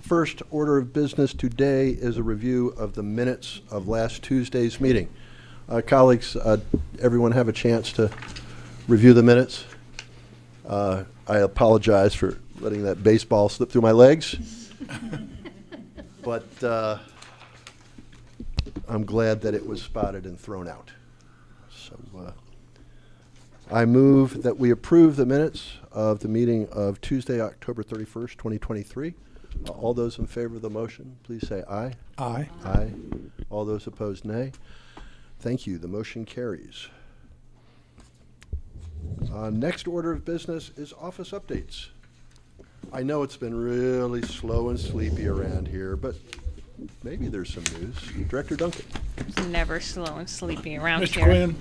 First order of business today is a review of the minutes of last Tuesday's meeting. Colleagues, everyone have a chance to review the minutes? I apologize for letting that baseball slip through my legs, but I'm glad that it was spotted and thrown out. So I move that we approve the minutes of the meeting of Tuesday, October 31st, 2023. All those in favor of the motion, please say aye. Aye. Aye. All those opposed, nay. Thank you. The motion carries. Next order of business is office updates. I know it's been really slow and sleepy around here, but maybe there's some news. Director Duncan. It's never slow and sleepy around Mr. here. Quinn,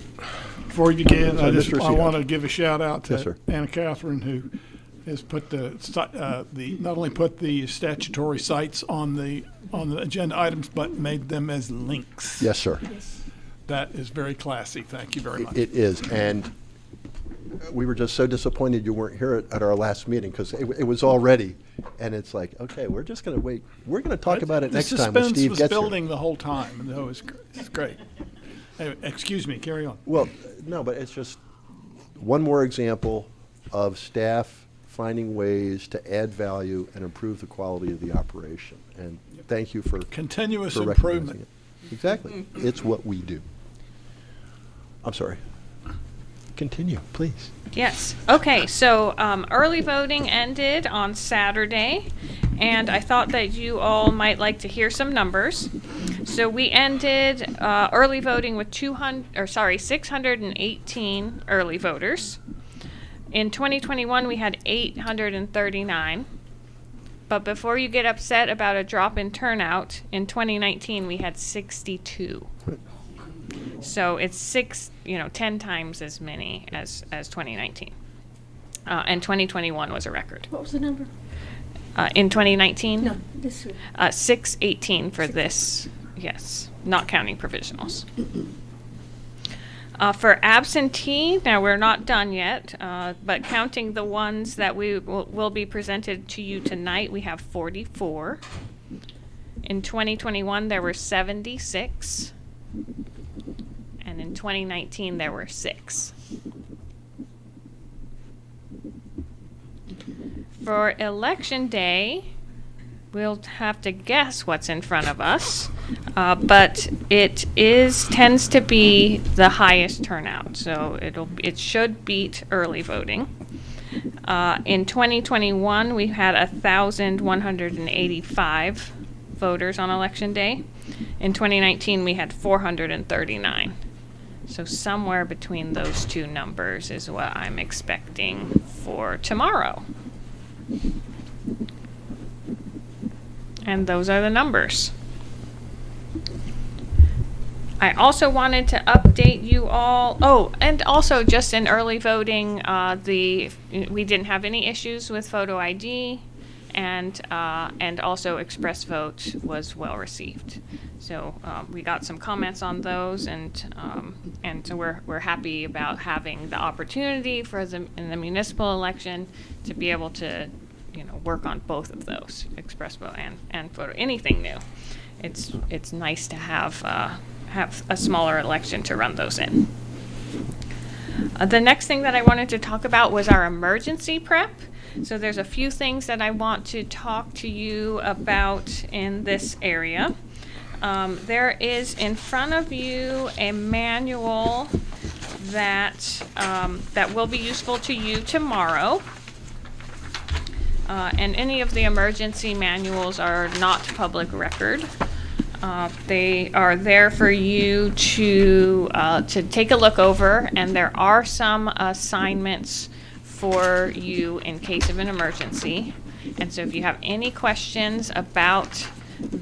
before you begin, Sorry, I Mr. Aceto. want to give a shout out Yes, to sir. Anna Catherine, who has put not only put the statutory sites on the agenda items, but made them as links. Yes, sir. That is very classy. Thank you very much. It is, and we were just so disappointed you weren't here at our last meeting because it was all ready, and it's like, okay, we're just going to wait. We're going to talk about it next time when The Steve suspense was gets here. building the whole time, and it's great. Anyway, excuse me, carry on. Well, no, but it's just one more example of staff finding ways to add value and improve the quality of the operation. And thank you for Continuous for recognizing improvement. it. Exactly. It's what we do. I'm sorry. Continue, please. Yes. Okay, so early voting ended on Saturday, and I thought that you all might like to hear some numbers. So we ended early voting with 618 early voters. In 2021, we had 839. But before you get upset about a drop in turnout, in 2019 we had 62. So it's 10 times as many as 2019. And 2021 was a record. What was the number? In 2019? No, this week. 618 for this, yes, not counting provisionals. For absentee, now we're not done yet, but counting the ones that will be presented to you tonight, we have 44. In 2021, there were 76. And in 2019, there were 6. For Election Day, we'll have to guess what's in front of us, but it tends to be the highest turnout, so it should beat early voting. In 2021, we had 1,185 voters on Election Day. In 2019, we had 439. So somewhere between those two numbers is what I'm expecting for tomorrow. And those are the numbers. I also wanted to update you all. Oh, and also just in early voting, we didn't have any issues with photo ID, and also Express Vote was well received. So we got some comments on those, and so we're happy about having the opportunity in the municipal election to be able to work on both of those, Express Vote and photo. Anything new, it's nice to have a smaller election to run those in. The next thing that I wanted to talk about was our emergency prep. So there's a few things that I want to talk to you about in this area. There is in front of you a manual that will be useful to you tomorrow. And any of the emergency manuals are not public record. They are there for you to take a look over, and there are some assignments for you in case of an emergency. And so if you have any questions about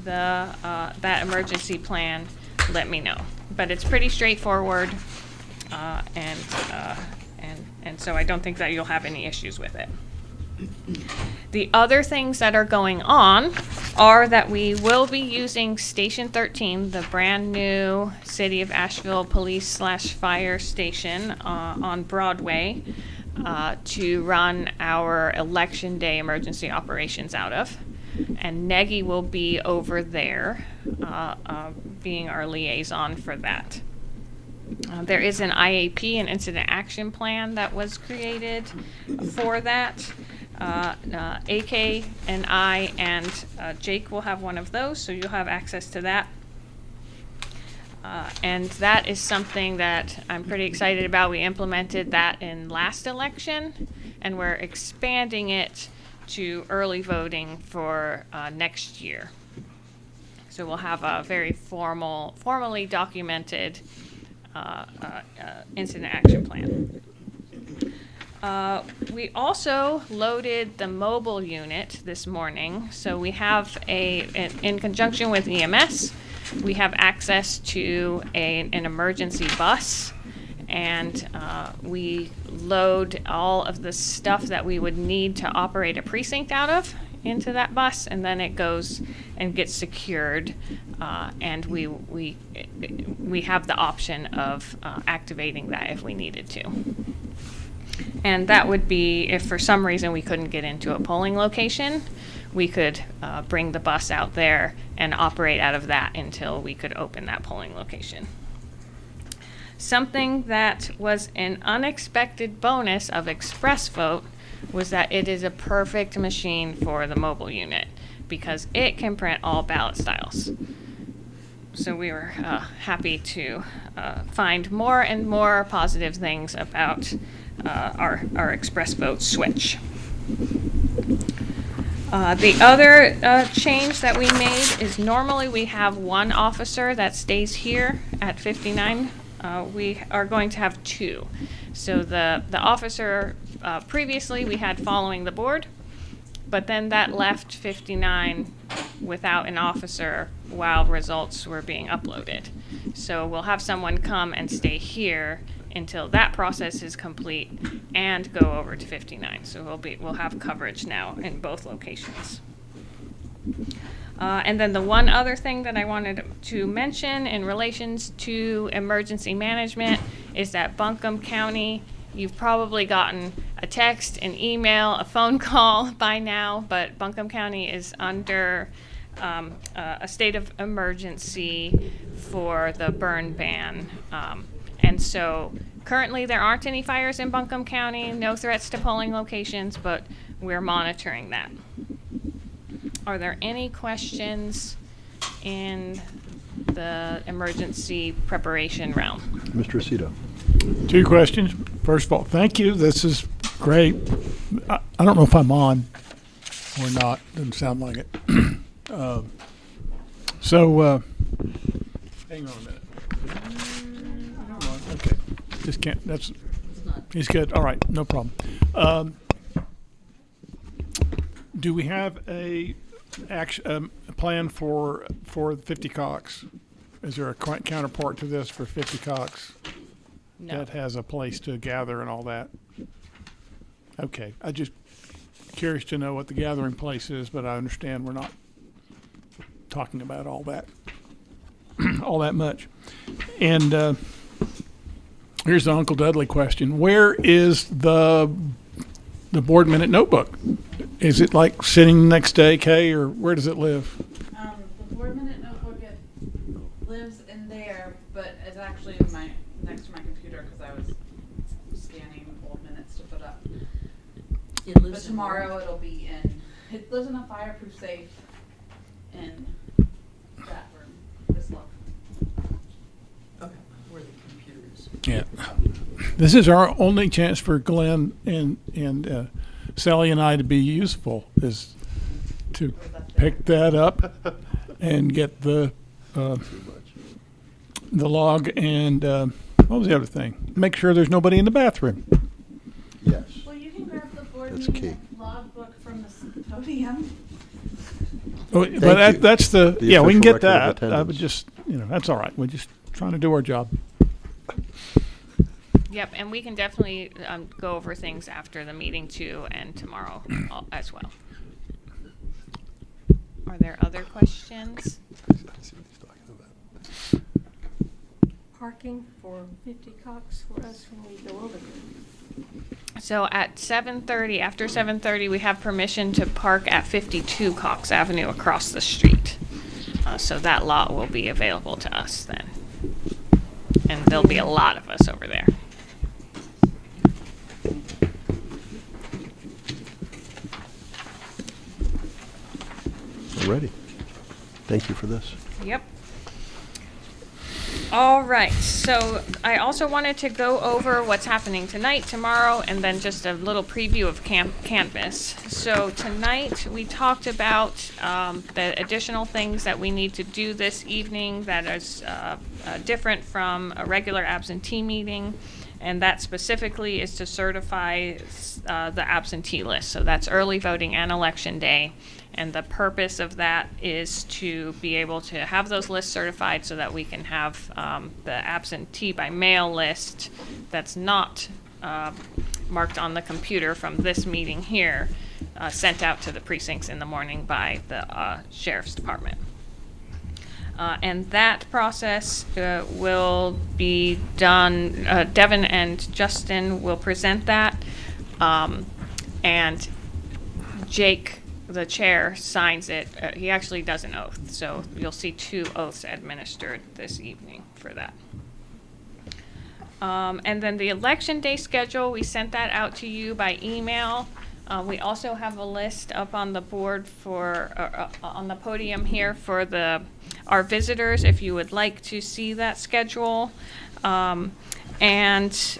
that emergency plan, let me know. But it's pretty straightforward, and so I don't think that you'll have any issues with it. The other things that are going on are that we will be using Station 13, the brand new City of Asheville police/fire station on Broadway, to run our Election Day emergency operations out of. and Negi will be over there, being our liaison for that. There is an IAP, an incident action plan, that was created for that. AK and I and Jake will have one of those, so you'll have access to that. And that is something that I'm pretty excited about. We implemented that in last election, and we're expanding it to early voting for next year. So we'll have a very formally documented incident action plan. We also loaded the mobile unit this morning. So we have in conjunction with EMS, we have access to an emergency bus, and we load all of the stuff that we would need to operate a precinct out of into that bus, and then it goes and gets secured, and we have the option of activating that if we needed to. And that would be if for some reason we couldn't get into a polling location, we could bring the bus out there and operate out of that until we could open that polling location. Something that was an unexpected bonus of Express Vote was that it is a perfect machine for the mobile unit because it can print all ballot styles. So we were happy to find more and more positive things about our Express Vote switch. The other change that we made is normally we have one officer that stays here at 59. We are going to have two. So the officer previously we had following the board, but then that left 59 without an officer while results were being uploaded. So we'll have someone come and stay here until that process is complete and go over to 59. So we'll have coverage now in both locations. And then the one other thing that I wanted to mention in relations to emergency management is that Buncombe County, you've probably gotten a text, an email, a phone call by now, but Buncombe County is under a state of emergency for the burn ban. And so currently there aren't any fires in Buncombe County, no threats to polling locations, but we're monitoring that. Are there any questions in the emergency preparation realm? Mr. Aceto. 2 questions. First of all, thank you. This is great. I don't know if I'm on or not. Doesn't sound like it. Hang on a minute. Okay. Just can't. He's good. All right. No problem. Do we have a plan for 50 Cox? Is there a counterpart to this for 50 Cox? No. That has a place to gather and all that? Okay. I just curious to know what the gathering place is, but I understand we're not talking about all that all that much. And here's the Uncle Dudley question. Where is the board minute notebook? Is it like sitting next to AK, or where does it live? The board minute notebook, it lives in there, but it's actually next to my computer because I was scanning old minutes to put up. But tomorrow it'll be it lives in a fireproof safe in that room, this look. Okay, where the computer is. Yeah. This is our only chance for Glenn and Sally and I to be useful, is to pick that up and get the log and what was the other thing? Make sure there's nobody in the bathroom. Yes. Well, you can grab the board That's meeting key. logbook from the podium. But you. that's the The yeah, we can official get record of that. I would attendance. just, that's all right. We're just trying to do our job. Yep, and we can definitely go over things after the meeting too, and tomorrow as well. Are there other questions? Parking for 50 Cox for us when we go over there. So at 7:30, after 7:30, we have permission to park at 52 Cox Avenue across the street. So that lot will be available to us then. And there'll be a lot of us over there. We're ready. Thank you for this. Yep. All right, so I also wanted to go over what's happening tonight, tomorrow, and then just a little preview of Canvas. So tonight, we talked about the additional things that we need to do this evening that is different from a regular absentee meeting, and that specifically is to certify the absentee list. So that's early voting and election day. And the purpose of that is to be able to have those lists certified so that we can have the absentee by mail list that's not marked on the computer from this meeting here sent out to the precincts in the morning by the sheriff's department. And that process will be done, Devin and Justin will present that, and Jake, the chair, signs it. He actually does an oath, so you'll see 2 oaths administered this evening for that. And then the election day schedule, we sent that out to you by email. We also have a list up on the board for on the podium here for our visitors if you would like to see that schedule. And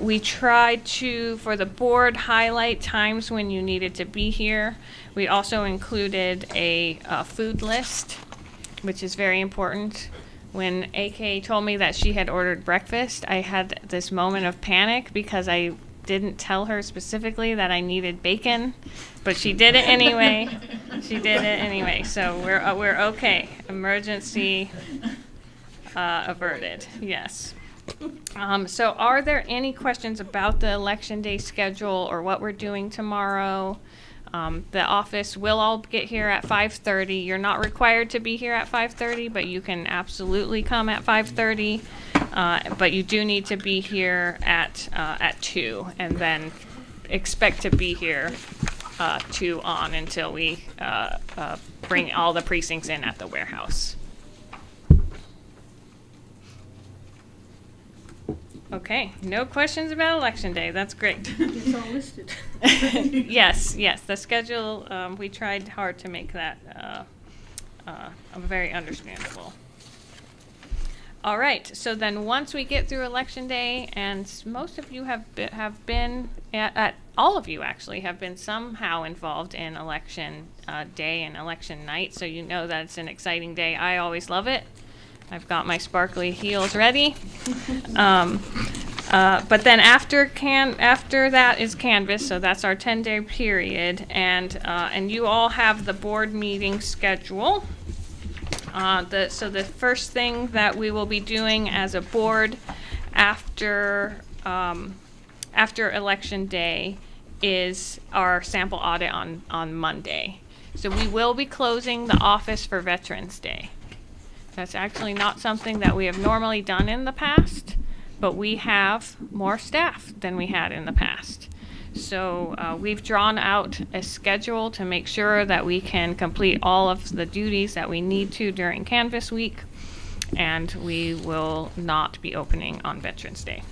we tried to, for the board, highlight times when you needed to be here. We also included a food list, which is very important. When AK told me that she had ordered breakfast, I had this moment of panic because I didn't tell her specifically that I needed bacon, but she did it anyway. She did it anyway, so we're okay. Emergency averted. Yes. So are there any questions about the election day schedule or what we're doing tomorrow? The office will all get here at 5:30. You're not required to be here at 5:30, but you can absolutely come at 5:30. But you do need to be here at 2, and then expect to be here 2 on until we bring all the precincts in at the warehouse. Okay, no questions about election day. That's great. It's all listed. Yes, the schedule, we tried hard to make that very understandable. All right, so then once we get through election day, and most of you have been all of you actually have been somehow involved in election day and election night, so you know that it's an exciting day. I always love it. I've got my sparkly heels ready. But then after that is Canvas, so that's our 10-day period, and you all have the board meeting schedule. So the first thing that we will be doing as a board after election day is our sample audit on Monday. So we will be closing the office for Veterans Day. That's actually not something that we have normally done in the past, but we have more staff than we had in the past. So we've drawn out a schedule to make sure that we can complete all of the duties that we need to during Canvas Week, and we will not be opening on Veterans Day.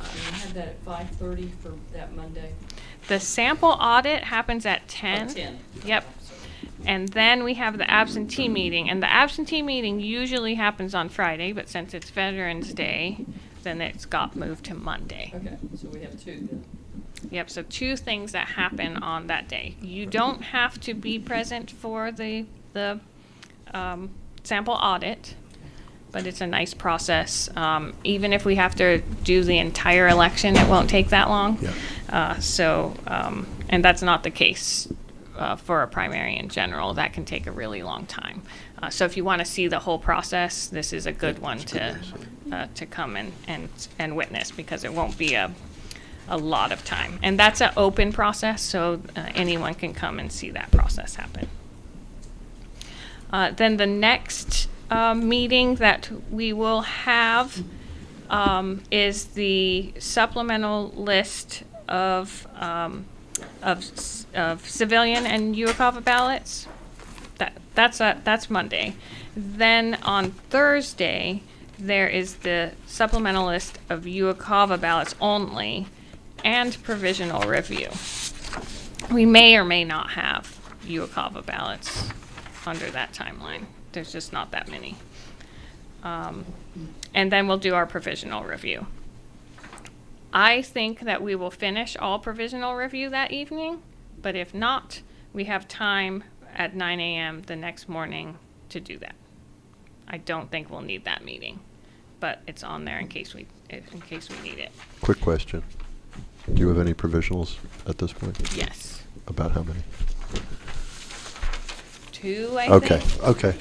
We had that at 5:30 for that Monday. The sample audit happens at 10. 10. Yep. And then we have the absentee meeting, and the absentee meeting usually happens on Friday, but since it's Veterans Day, then it's got moved to Monday. Okay, so we have 2 then. Yep, so 2 things that happen on that day. You don't have to be present for the sample audit, but it's a nice process. Even if we have to do the entire election, it won't take that long. Yeah. And that's not the case for a primary in general. That can take a really long time. So if you want to see the whole process, this is a good one to come and witness, because it won't be a lot of time. And that's an open process, so anyone can come and see that process happen. Then the next meeting that we will have is the supplemental list of civilian and UOCAVA ballots. That's Monday. Then on Thursday, there is the supplemental list of UOCAVA ballots only and provisional review. We may or may not have UOCAVA ballots under that timeline. There's just not that many. And then we'll do our provisional review. I think that we will finish all provisional review that evening, but if not, we have time at 9 a.m. the next morning to do that. I don't think we'll need that meeting, but it's on there in case we need it. Quick question. Do you have any provisionals at this point? Yes. About how many? 2, I Okay, think. okay.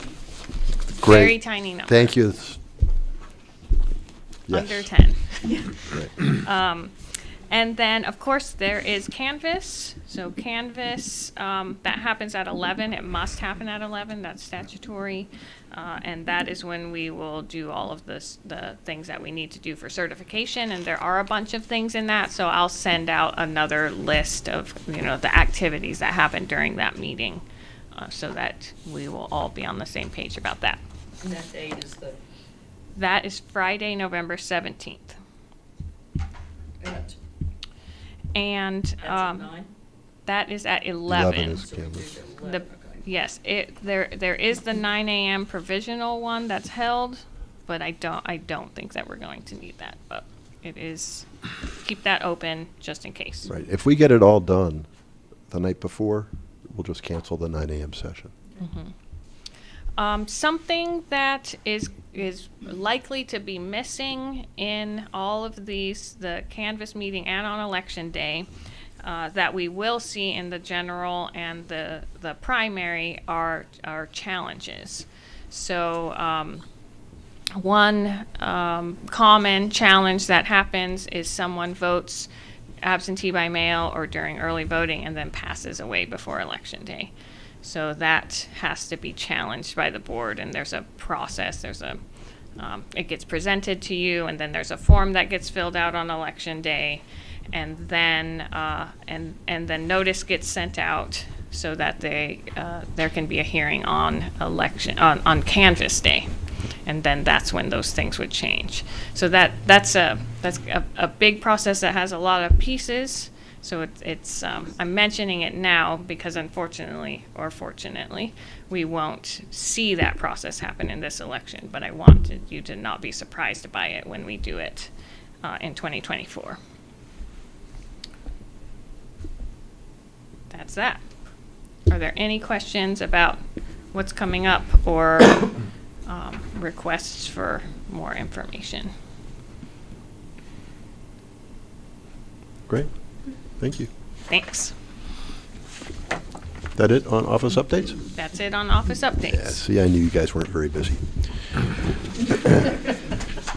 Great. Very tiny number. Thank you. Yes. Under 10. Great. And then, of course, there is Canvas. So Canvas, that happens at 11. It must happen at 11. That's statutory. And that is when we will do all of the things that we need to do for certification. And there are a bunch of things in that. So I'll send out another list of, the activities that happen during that meeting so that we will all be on the same page about that. And that date is That is Friday, November 17th. that's And at 9? that is at 11 11. is So we do Canvas. the 11, okay. Yes, there is the 9 a.m. provisional one that's held, but I don't think that we're going to need that. But it is, keep that open just in case. Right. If we get it all done the night before, we'll just cancel the 9 a.m. session. Something that is likely to be missing in all of these, the Canvas meeting and on election day, that we will see in the general and the primary are challenges. So one common challenge that happens is someone votes absentee by mail or during early voting and then passes away before election day. So that has to be challenged by the board, and there's a process. It gets presented to you, and then there's a form that gets filled out on election day, and then then notice gets sent out so that there can be a hearing on on Canvas day, and then that's when those things would change. So that's a big process that has a lot of pieces. So it's I'm mentioning it now because unfortunately or fortunately we won't see that process happen in this election, but I wanted you to not be surprised by it when we do it in 2024. That's that. Are there any questions about what's coming up or requests for more information? Great. Thank you. Thanks. That it on office updates? That's it on office updates. Yeah, see, I knew you guys weren't very busy.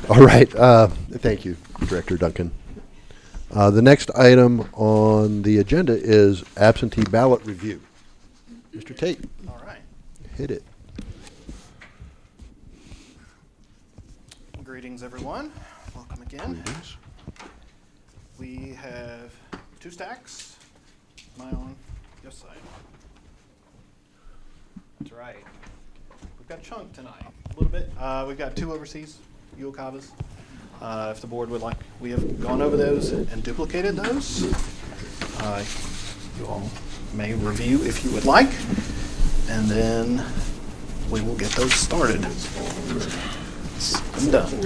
All right. Thank you, Director Duncan. The next item on the agenda is absentee ballot review. Mr. Tate, All right. hit it. Greetings, everyone. Welcome again. Greetings. We have 2 stacks. My on your side. That's right. We've got a chunk tonight. A little bit. We've got 2 overseas UOCAVAs. If the board would like, we have gone over those and duplicated those. You all may review if you would like, and then we will get those started. I'm done. What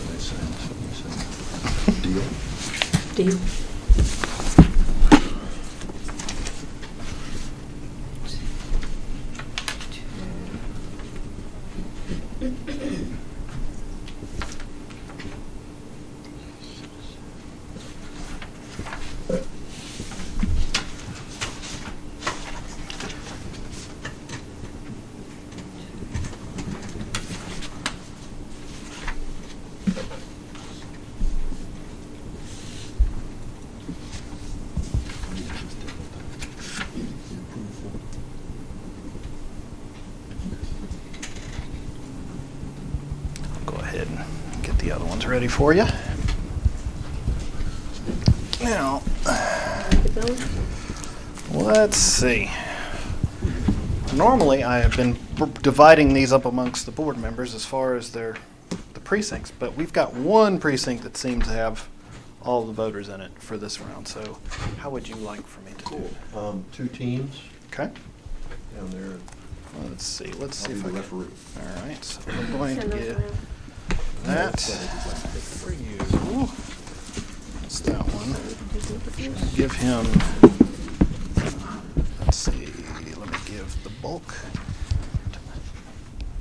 did I say? Something you said. Deal? Deal. the other ones ready for you. Now, let's see. Normally, I have been dividing these up amongst the board members as far as the precincts, but we've got one precinct that seems to have all the voters in it for this round. So, how would you like for me to do it? 2 teams Okay. down there. Let's see. Let's I'll see be if the I can. referee. All right. So I'm going to get that for you. That's that one. Give him. Let's see. Let me give the bulk.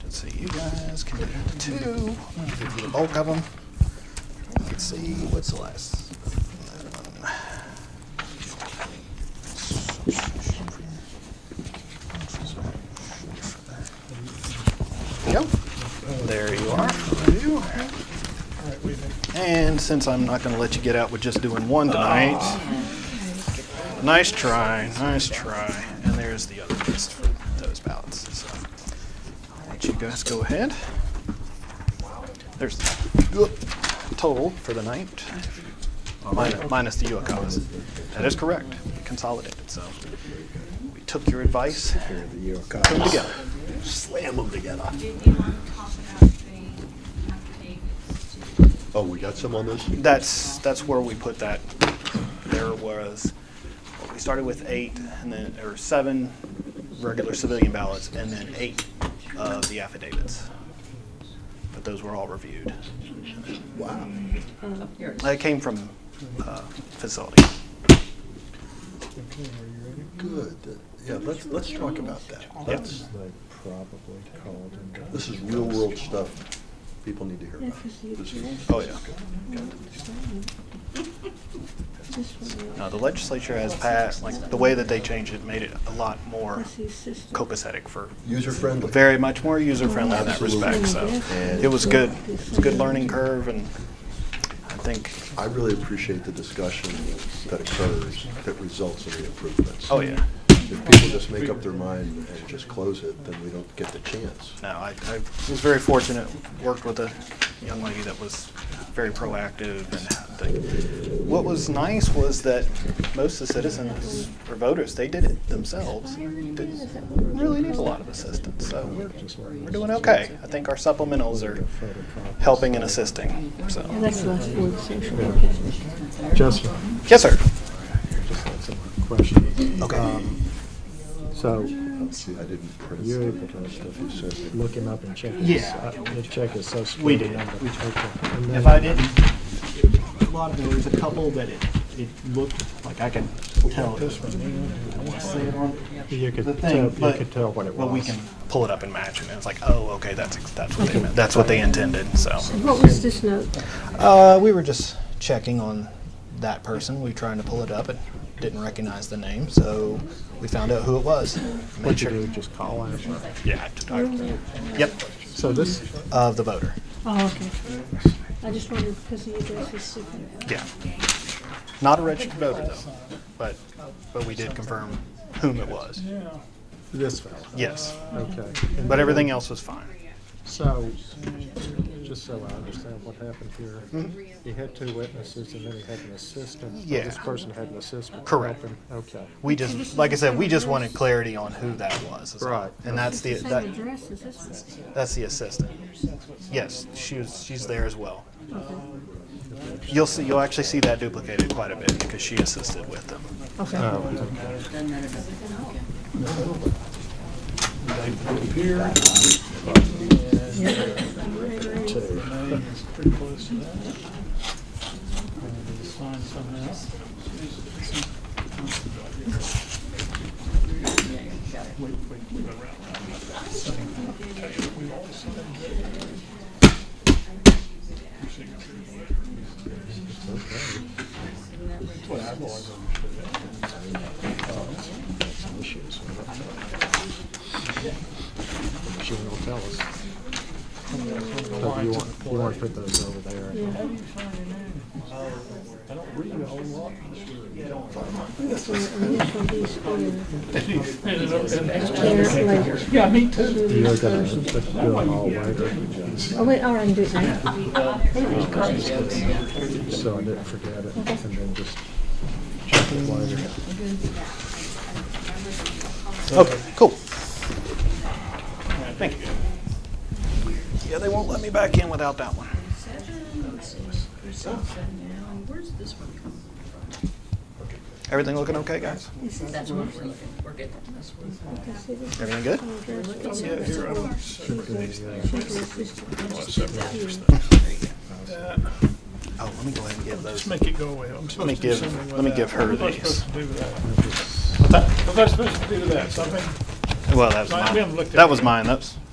Let's see. You guys can do 2. I'm going to give you the bulk of them. Let's see. What's the last? That one. Yep. There you are. And since I'm not going to let you get out with just doing one tonight, nice try, nice try. And there's the other list for those ballots. So I'll let you guys go ahead. There's the total for the night, minus the UOCAVs. That is correct. We consolidated. So we took your advice, put them together. Slam them together. Did you want to talk about the affidavits? Oh, we got some on this? That's where we put that. There was, we started with 8, and then there were 7 regular civilian ballots, and then 8 of the affidavits. But those were all reviewed. Wow. It came from facility. Good. Yeah, let's talk about that. That's, Probably called and this is real world stuff people need to hear about. This is- Oh yeah. No, the legislature has passed, like the way that they changed it made it a lot more copacetic for User-friendly. very much more user-friendly in that Absolutely. respect. So And- it was good. It's a good learning curve, and I think, I really appreciate the discussion that occurs that results in the improvements. oh yeah. If people just make up their mind and just close it, then we don't get the chance. No, I was very fortunate, worked with a young lady that was very proactive, and what was nice was that most of the citizens or voters, they did it themselves. Didn't really need a lot of assistance, so we're doing okay. I think our supplementals are helping and assisting, so. That's the last word, social worker. Justin, Yes, sir. just had some questions. Okay. So See, I didn't print you're some able of the stuff you to said. look him up and check Yeah. check his social We security did. number. We did. Okay. And then- If I didn't, a lot of there was a couple that it looked like I could tell. I want to say it on You could the tell, thing, you but could tell what it was. But we can pull it up and match it, and it's like, oh, okay, that's what they meant. That's what they intended. So What was this note? we were just checking on that person. We were trying to pull it up and didn't recognize the name, so we found out who it was. Made What'd you sure- do, just call him? or- Yeah. Yep. So this, Of the voter. Oh, okay. I just wondered because the address is different. Yeah. Not a registered voter though, but we did confirm whom it was. this fellow? Yes. Okay. But everything else was fine. So, just so I understand what happened here, he had 2 witnesses and then he had an assistant. Or Yeah. This person had an assistant. to Correct. help him? Okay. We just, like I said, we just wanted clarity on who that was. is all. Right. And that's the, It's the that, same address as this one. that's the assistant. Yes, she's there as well. You'll actually see that duplicated quite a bit because she assisted with them. Pretty close to that. Sign something else. We go round. Tell you what we've always said. Your signature is what- what I've always Some issues with it. The machine will tell us. the So lines you in the want, you want to play. put those over there. Yeah. I don't read a whole lot. This one, initial these here. There, later. Yeah, me too. You're gonna just do them all later. Oh, wait, all right, I can do it now. So I didn't forget it, and then just check it later. Okay, cool. Thank you. Yeah, they won't let me back in without that one. Where's this one coming from? Everything looking okay, guys? That's what we're looking, we're good. Everything good? Oh, let me go ahead and give those. Just make it go away. I'm supposed to do something with let me that. give her What was I these. supposed to do with that? What's that? What was I supposed to do with that? Something? Well, that was We haven't looked mine. at That it was yet.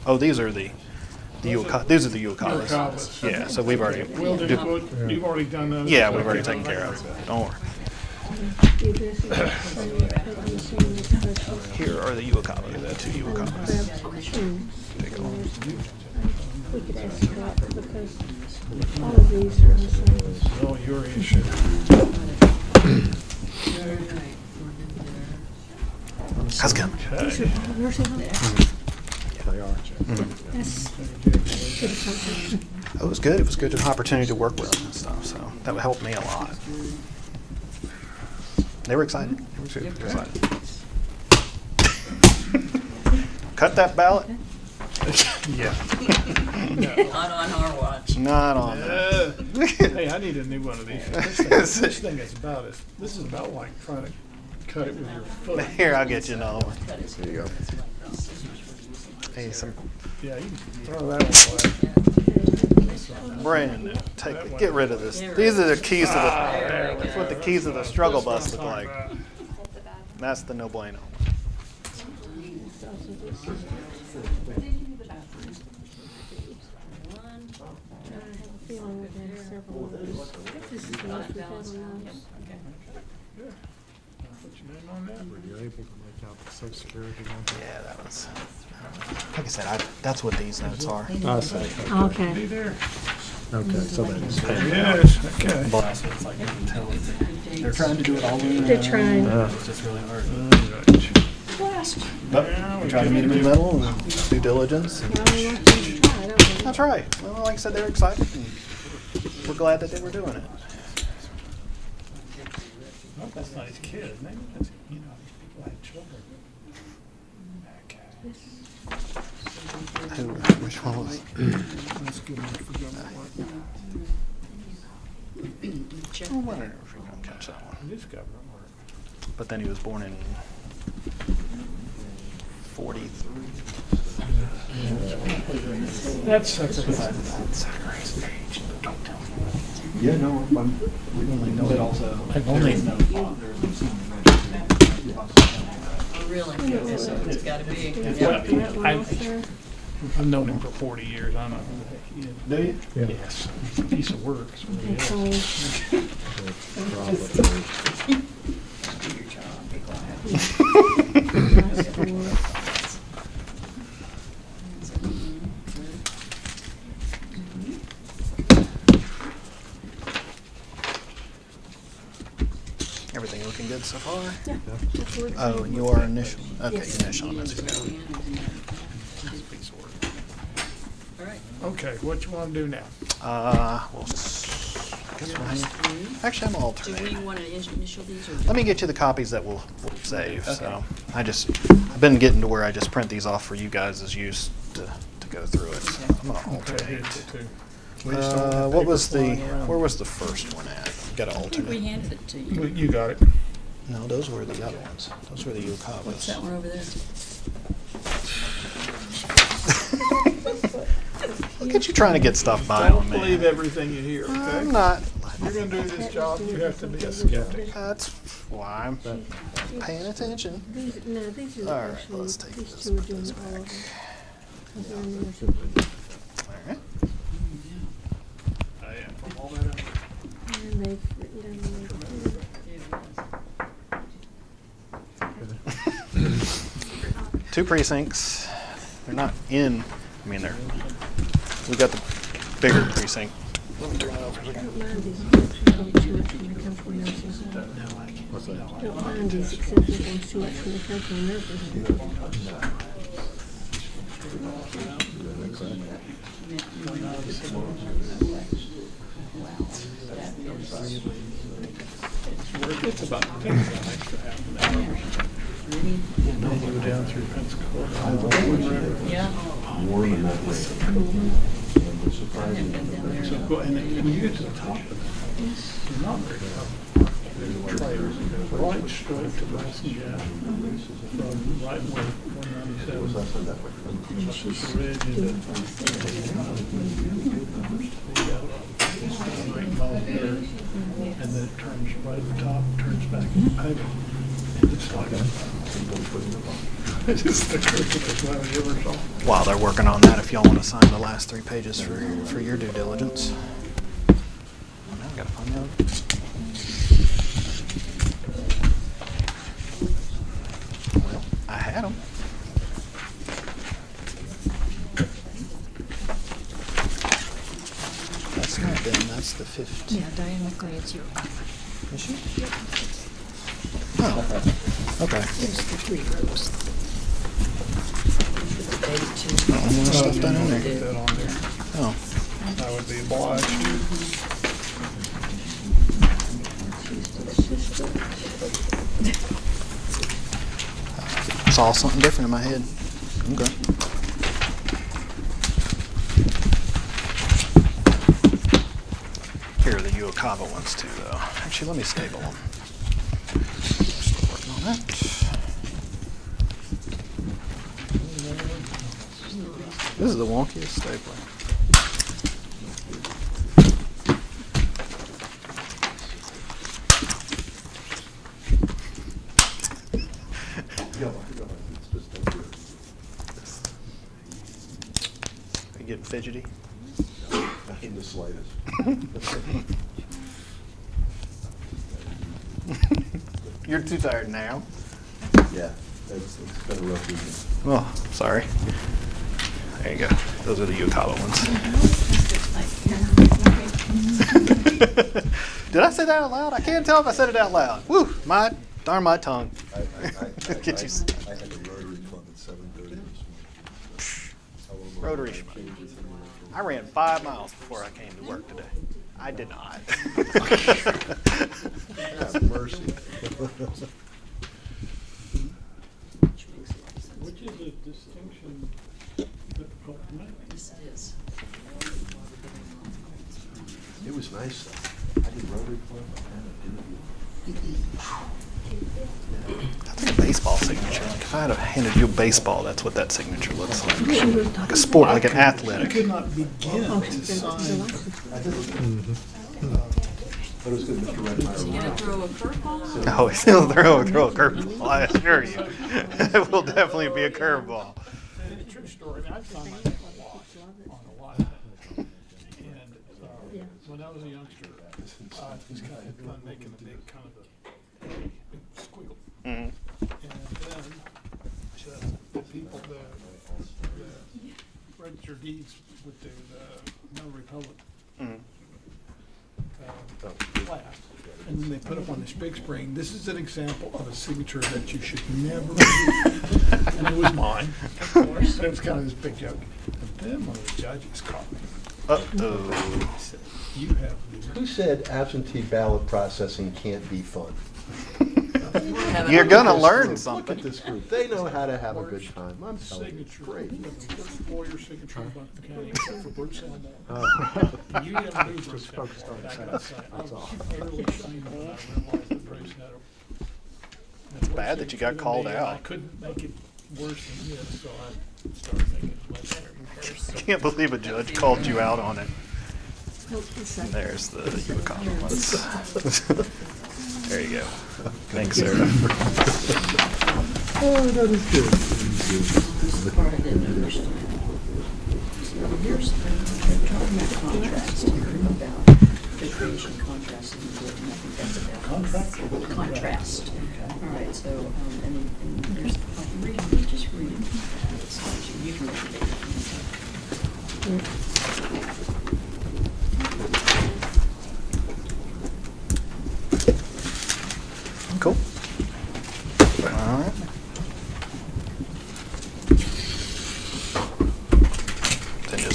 mine. These are the these are the Uokawas. Uokawas. Yeah, so we've already. You've already done those? Yeah, we've already taken care of it. Don't worry. The address is the same, put on the same address. Here are the Uokawas, the two Uokawas. Grab two. Take it all. We could ask Scott because all of these are the same. Oh, your issue. How's it coming? These are all nursing homes. They are. That's good something. It was good. It was good an opportunity to work with them and stuff. So that would help me a lot. They were excited. They were super excited. Cut that ballot? Yeah. Not on our watch. Not on. Hey, I need a new one of these. This thing is about it. This is about like trying to cut it with your foot. Here, I'll get you another one. There you go. Hey, some Yeah, you can throw that one away. brand new. Get rid of this. These are the keys to the. That's what the keys of the struggle bus look like. That's the no bueno. I have a feeling we've had several of those. This is the most we've had on those. Put your name on that. Were you able to make out the Social Security one? Yeah, that was. Like I said, that's what these notes are. I see. Be Okay. there. Okay, so that's. Yes, okay. They're trying to do it all in. They're trying. It's just really hard. But we try to meet them in the middle and due diligence. Well, we want them to try, don't we? That's right. Well, like I said, they're excited, and we're glad that they were doing it. Well, that's not his kid. Maybe that's, you know, these people had children. Okay. Which one was? That's good enough for government work. I wonder if we can catch that one. It is government work. But then he was born in 43. That's such a. Zachary's age. Don't tell me. Yeah, no, we only know it also. I've only Really, so it's gotta be. That one I- off there. I've known him for 40 years. I don't know who the heck he is. Do you? Yeah. Yes. Piece of work. Is what he It's is. all. Do your job, be glad. Nice for- Everything looking good so far? Yeah. Absolutely. Oh, you are initial. Okay, Yes. initial on this. Piece of work. All right. Okay, what you want to do now? Well, I guess we'll hang. Actually, I'm Do we alternating. want to initial these or? Let me get you the copies that we'll save. So I've been getting to where I just print these off for you guys as use to go through it. So I'm gonna Okay, alternate. here's the two. We just don't have What paper was the? flying around. Where was the first one at? Got to I think we alternate. handed it to you. Well, you got it. No, those were the other ones. Those were the What's that Uokawas. one over there? Look at you trying to get stuff by Don't on me. believe everything you hear, I'm okay? not. If you're going to do this job, you have to be a skeptic. That's why I'm paying attention. These, no, these are All right, actually, let's take these this, two are put doing this all back. of them. 'Cause they're in there. All right. I am from all that. And they've written down the number. Two precincts. They're not in. I mean, we got the bigger precinct. Don't mind these exceptions on too much when they come from nurses. Don't mind these exceptions on too much when they come from nurses. It's about takes about an extra half an hour. And then you go down through Pensacola. Yeah. So go, and then when you get to the top of it, you're not very far. Right straight to Bryson Gap, from right where 197, across the ridge into straight north there, and then it turns right at the top, turns back into pavement. And it's like it's just the quickest one I've ever saw. While they're working on that, if y'all want to sign the last 3 pages for your due diligence. Oh, now I gotta find the other. Well, I had them. That's not them, that's the 15. Yeah, Diane McLean, it's your, Is she? Oh, okay. it's the 3 rows. The date too. Oh, more stuff down in Put there. that on there. Oh, I would be obliged. saw something different in my head. Okay. Here are the Uokava ones too, though. Actually, let me staple them. Still working on that. This is the wonkiest stapler. Are you getting fidgety? Not in the slightest. You're too tired now. Yeah, it's been a rough weekend. Oh, sorry. There you go. Those are the Uokava ones. Did I say that out loud? I can't tell if I said it out loud. Woo! Darn my tongue. Get you. I had the Rotary Club at 7:30 this morning. Rotary Club. I ran 5 miles before I came to work today. I did not. Have mercy. Which is a distinction difficult to make. Yes, it is. It was nice though. I did Rotary Club, I kind of did That's like a baseball signature. Like if I had handed you a baseball, that's what that signature looks like. Like a sport, like an I athletic. could not begin to sign. But it was good, Mr. Redmeyer. You gonna throw a curveball? Oh, he'll throw a curveball, I assure you. It will definitely be a curveball. And it's a true story. I mean, I've signed my name on a lot of things. And when I was a youngster, I just kind of had fun making a big kind of a big squiggle. Mhm. And then the people, the registered deeds with the Notary Public Mhm. class. And then they put up on this big screen, this is an example of a signature that you should never use. And it was mine, of course. It was kind of this big joke. And then one of the judges caught me. Uh-oh. He said, you have Who said absentee ballot processing can't be fun? You're gonna learn Look at something. this group. They know how to have a good time. I'm telling you, signature, great. the first lawyer signature in Buncombe County, except for Bruce Elmore. Oh. You never knew Bruce focused on that. I was fairly ashamed when I realized that Bruce had a. It's bad that you got called I out. couldn't make it worse than this, so I started making it much better. Can't believe a judge called you out on it. There's the Uokava ones. There you go. Thanks, sir. Oh, that is good. This part I didn't understand. So here's, they're talking about contrast, about the creation contrast, and I think that's about contrast. All right, so, and there's, like, read, just read it. You can read it.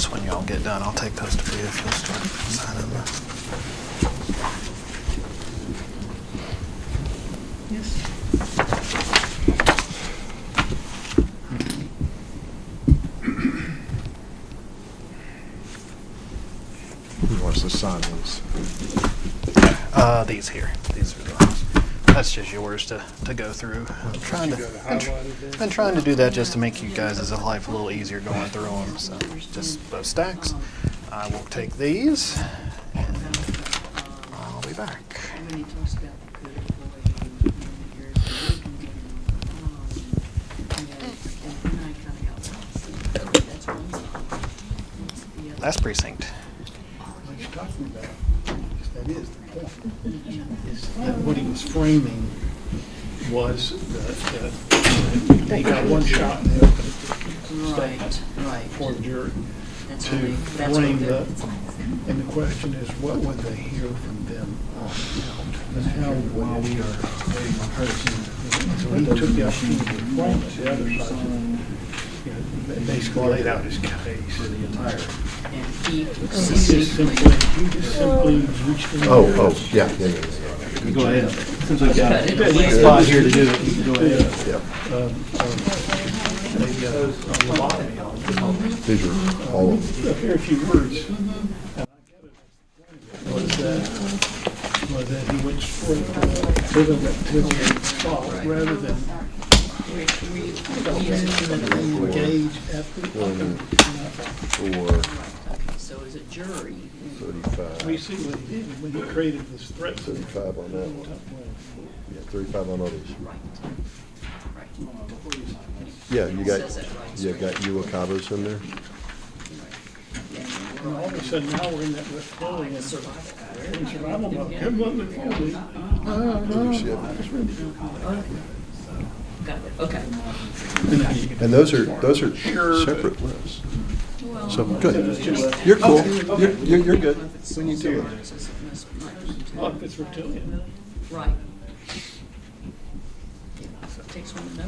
notes when y'all get done. I'll take those to you if you'll start signing them. Yes. Who wants to sign these? These here. These are the ones. That's just yours to go through. Been trying to do that just to make you guys' life a little easier going through them. So just those stacks. I will take these and I'll be back. When he talks about the good employee, and then I kind of got lost. That's one side. What's the other? Last precinct. What you're talking about, that is the point. Is that what he was framing was that he got one shot in the open Right, right. for the jury That's to what they- that's what bring they're- and the question is, what would they hear from them on out? And how, while we are waiting on her to, so he took the opportunity to frame it, the other side, you know, basically laid out his case. The entire. And he He just simply reached in. Oh, yeah. Go ahead. Since we've got Cut it a away. spot here to do it, you can go ahead. A lobotomy on it. These are all of them. A very few words. And I get it. Was that he went straight to the spot rather than engage at the. Okay, so as a jury, 35. We see what he did when he created this threat. 35 on that one. Yeah, 35 on others. right. Yeah, you got, Says it right. you got Uwakaba's in there? And all of a sudden now we're in that reptilian survival mode. It wasn't fully. Got it, okay. And those are separate lists. So, good. You're cool. You're good. We need to. Oh, if it's reptilian. Right. Takes one to know.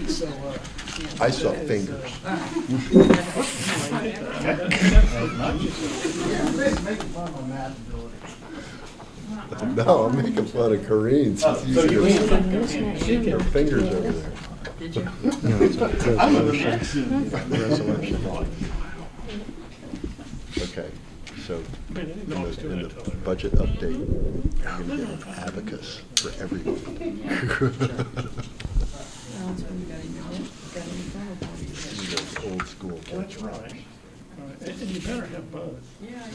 So, I saw fingers. No, I'm making fun of Corrine. She's using her fingers over there. Did you? Resolution. Okay, so I didn't know I was doing in it the till I read. budget update, I'm going to get an abacus for everyone. Those old school That's kids. right. And you better have both. Yeah,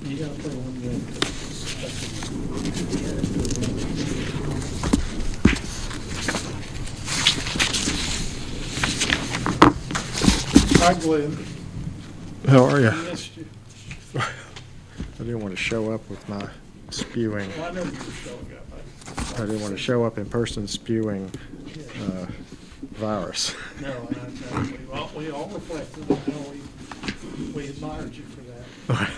You gotta play one game. Hi, Glenn. How are you? I missed you. I didn't want to show up with my spewing. Well, I know you were showing up. I didn't want to show up in person spewing virus. No, and we all reflected on how we admired you for that.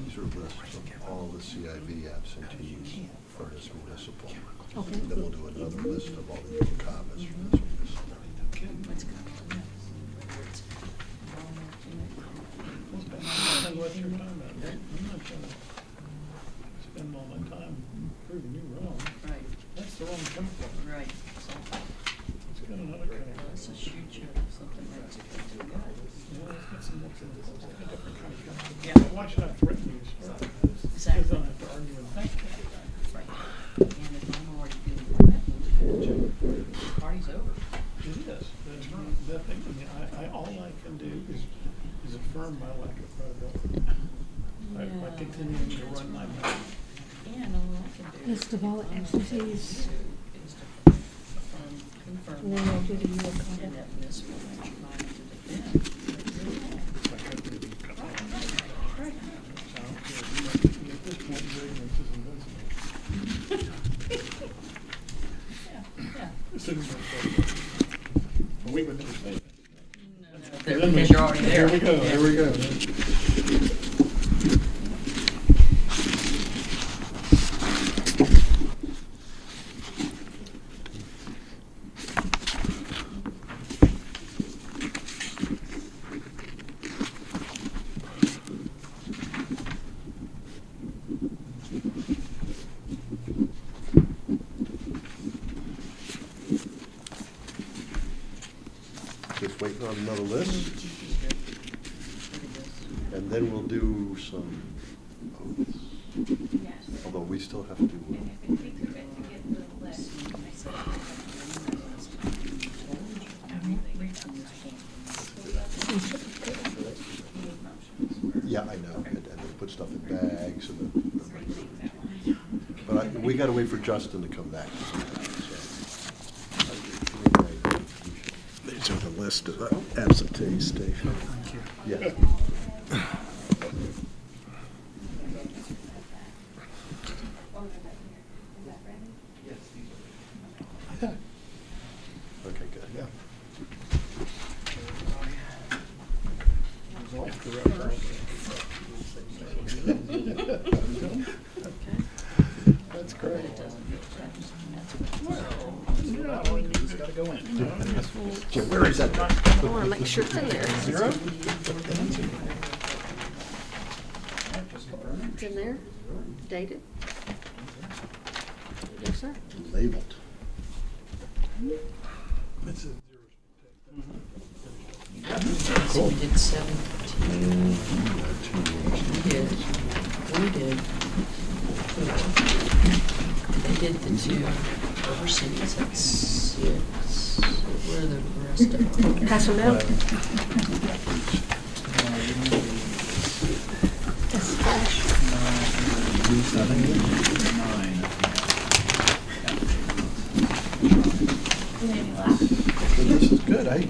These are lists of all the CIV absentees for his municipal. Okay. Then we'll do another list of all the Uwakabas for his municipal. That's what you're talking about. I'm not gonna spend all my time proving you wrong. Right, That's the wrong chemical. right. Let's get another chemical. That's a shoot something that's good to go. Yeah, let's get some more chemicals. Let's get a different kind of chemical. Yeah. Why should I threaten you to start with this? Exactly. Because I don't have to argue and think. Right. And if I'm already feeling threatened, the party's over. It is. That's right. That thing, I mean, all I can do is affirm my lack of credibility. By continuing to run my mouth. And all I can do List of all absentees, is to confirm and then we'll do the and Uwakaba. that municipal that you're trying to defend. I couldn't even cut my own. So, at this point, your ignorance is invincible. Yeah, We would never say that. Because you're already there. Here we go, here we go. Just waiting on another list. And then we'll do some oaths. Although we still have to. Yeah, I know, and they put stuff in bags and but we gotta wait for Justin to come back. These are the list of absentees, Steve. Thank you. Yeah. Okay, good. Yeah. That's great. It's gotta go in. Jim, where is that? I want to make sure it's in there. Zero? It's in there, dated. Yes, sir. Labeled. So we did 17. We did. They did the two overseas, that's 6. Where are the rest of them? Pass them out. That's flash. This is good, eh?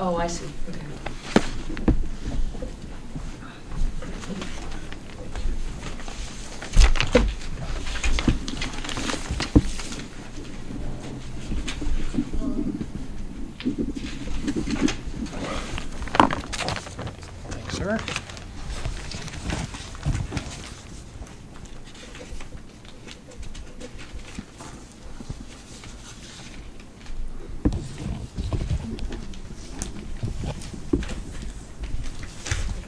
Oh, I see. Okay. Thanks, sir.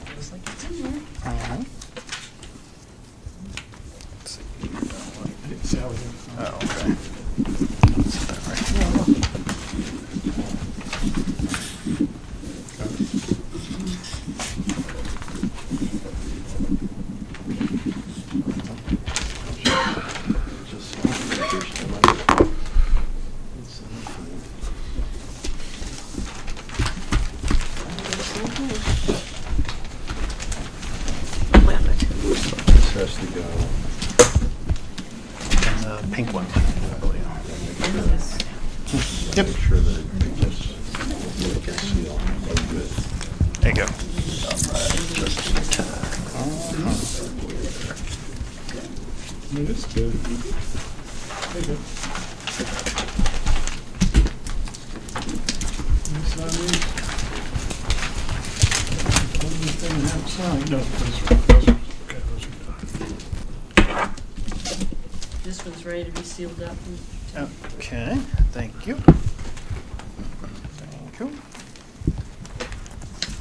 Feels like it's in there. Let's see. Sally. Oh, okay. Set that right. This has to go. And the pink one, I believe. Yep. Make sure that it gets sealed. Oh, good. There you go. It's good. There you go. You sign these? Only thing I haven't signed. No, those are, okay, those are done. This one's ready to be sealed up. Okay, thank you. Thank you.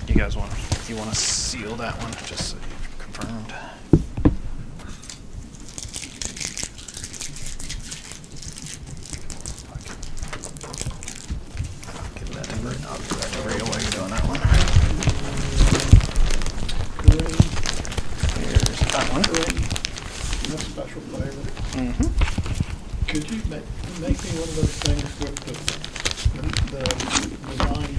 You guys want, you want to seal that one, just so you've confirmed? Give that to Brett. I'll give that to Rio while you're doing that one. Here's that one. No special flavor. Mm-hmm. Could you make me one of those things with the design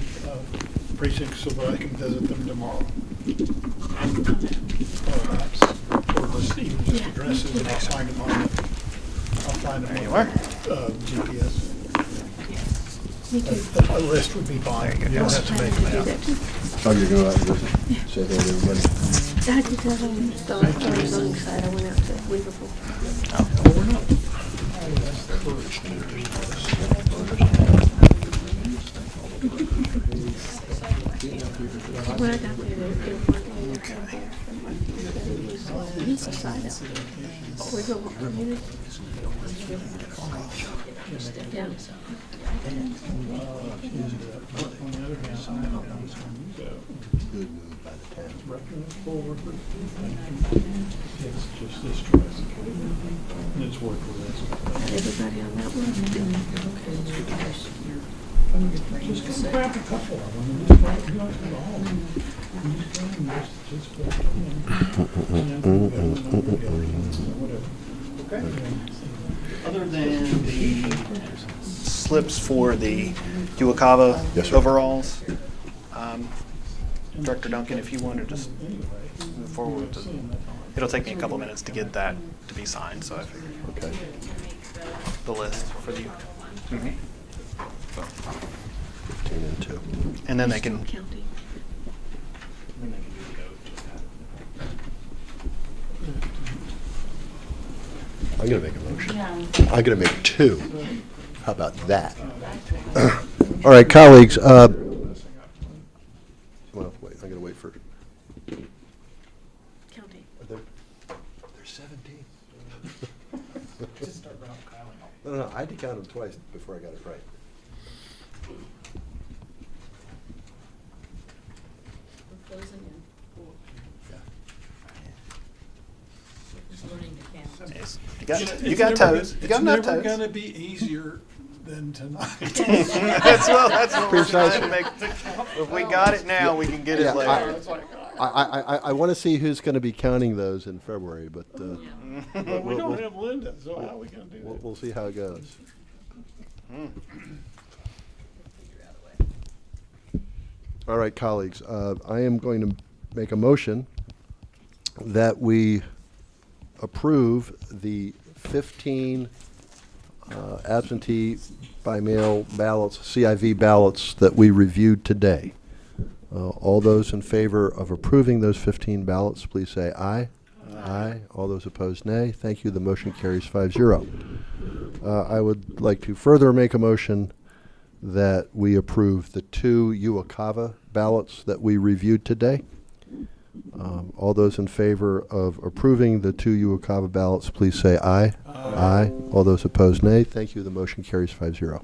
precincts so that I can visit them tomorrow? Or maps, or even just addresses, and I'll find them on the, I'll find them There you on are. GPS. Me too. A list would be fine. There you go. You don't have to make I them do out. that too. Oh, you're going out and visit? Say hey to everybody. I did that on the zoning side. I went out to Weaverville. When I got there, they were working on the east side of Weaverville community. Yeah. Everybody on that one? Other than the slips for the Uwakava Yes, sir. overalls, Director Duncan, if you want to just move forward, it'll take me a couple minutes to get that to be signed, so I figured Okay. the list for the, Mhm. 15 and 2. and then they can, County. I'm going to make a motion. Yeah. I'm going to make 2. How about that? All right, colleagues. Well, wait. I'm going to wait for. County. There's 17. No, I had to count them twice before I got it right. We're closing in. Just learning to count. yes. You got toes, you got enough It's never toes. gonna be easier than tonight. That's what we're trying to Precisely. make, if we got it now, we can get it Yeah, later. I want to see who's going to be counting those in February, but But we don't have Linda, so how are we gonna do that? we'll see how it goes. All right, colleagues, I am going to make a motion that we approve the 15 absentee by mail ballots, CIV ballots that we reviewed today. All those in favor of approving those 15 ballots, please say aye. Aye. All those opposed, nay. Thank you. The motion carries 5-0. I would like to further make a motion that we approve the 2 Uwakava ballots that we reviewed today. All those in favor of approving the 2 Uwakava ballots, please say aye. Aye. All those opposed, nay. Thank you. The motion carries 5-0.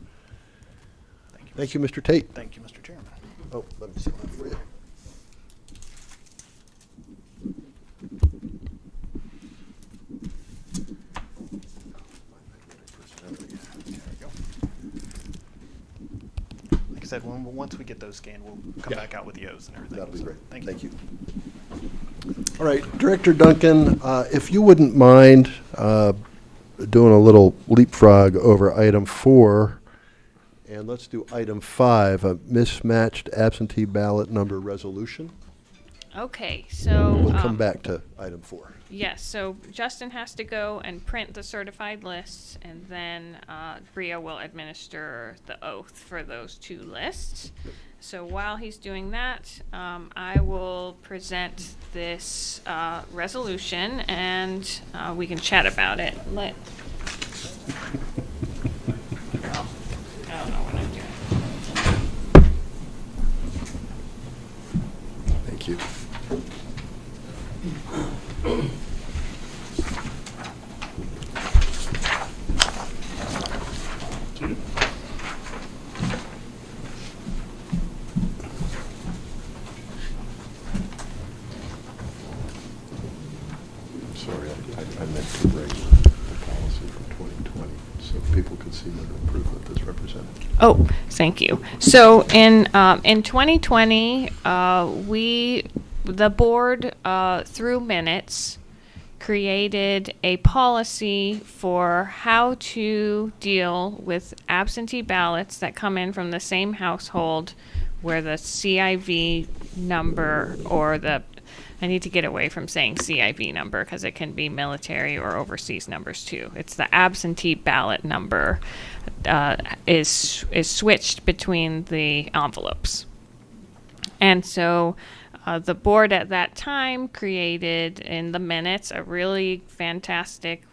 Thank you, Mr. Tate. Thank you, Mr. Chairman. Oh, let me see that for you. Like I said, once we get those scanned, we'll come back out with the O's and everything. That'll be So, great. Thank you. All right, Director Duncan, if you wouldn't mind doing a little leapfrog over item 4, and let's do item 5, a mismatched absentee ballot number resolution. Okay, so. We'll come back to item 4. Yes, so Justin has to go and print the certified lists, and then Bria will administer the oath for those 2 lists. So while he's doing that, I will present this resolution, and we can chat about it. I don't know what I'm doing. Thank you. Sorry, I meant to bring the policy from 2020 so people could see what improvement is represented. Oh, thank you. So in 2020, the board, through minutes, created a policy for how to deal with absentee ballots that come in from the same household where the CIV number I need to get away from saying CIV number because it can be military or overseas numbers too. It's the absentee ballot number is switched between the envelopes. And so the board at that time created in the minutes a really fantastic,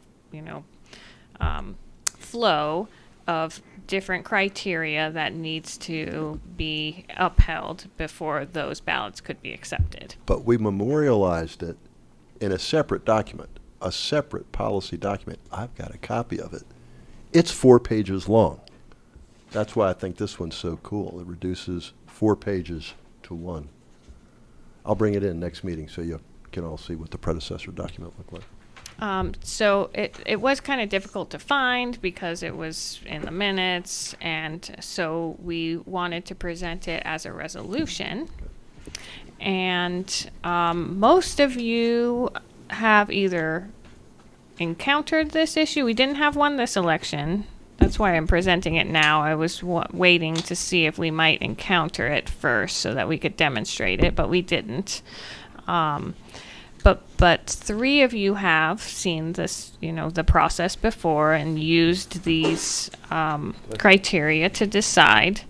flow of different criteria that needs to be upheld before those ballots could be accepted. But we memorialized it in a separate document, a separate policy document. I've got a copy of it. It's 4 pages long. That's why I think this one's so cool. It reduces 4 pages to 1. I'll bring it in next meeting so you can all see what the predecessor document looked like. So it was kind of difficult to find because it was in the minutes, and so we wanted to present it as a resolution. And most of you have either encountered this issue. We didn't have one this election. That's why I'm presenting it now. I was waiting to see if we might encounter it first so that we could demonstrate it, but we didn't. But 3 of you have seen this, the process before and used these criteria to decide.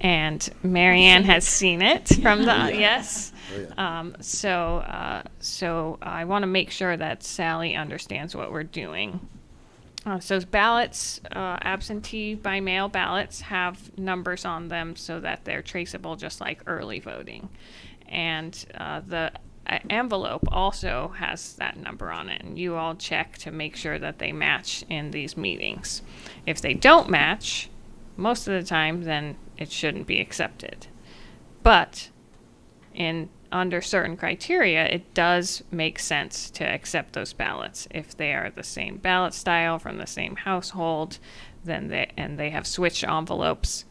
And Marianne has seen it from the yes. So I want to make sure that Sally understands what we're doing. So ballots, absentee by mail ballots have numbers on them so that they're traceable, just like early voting. And the envelope also has that number on it, and you all check to make sure that they match in these meetings. If they don't match, most of the time, then it shouldn't be accepted. But under certain criteria, it does make sense to accept those ballots if they are the same ballot style from the same household, then they have switched envelopes.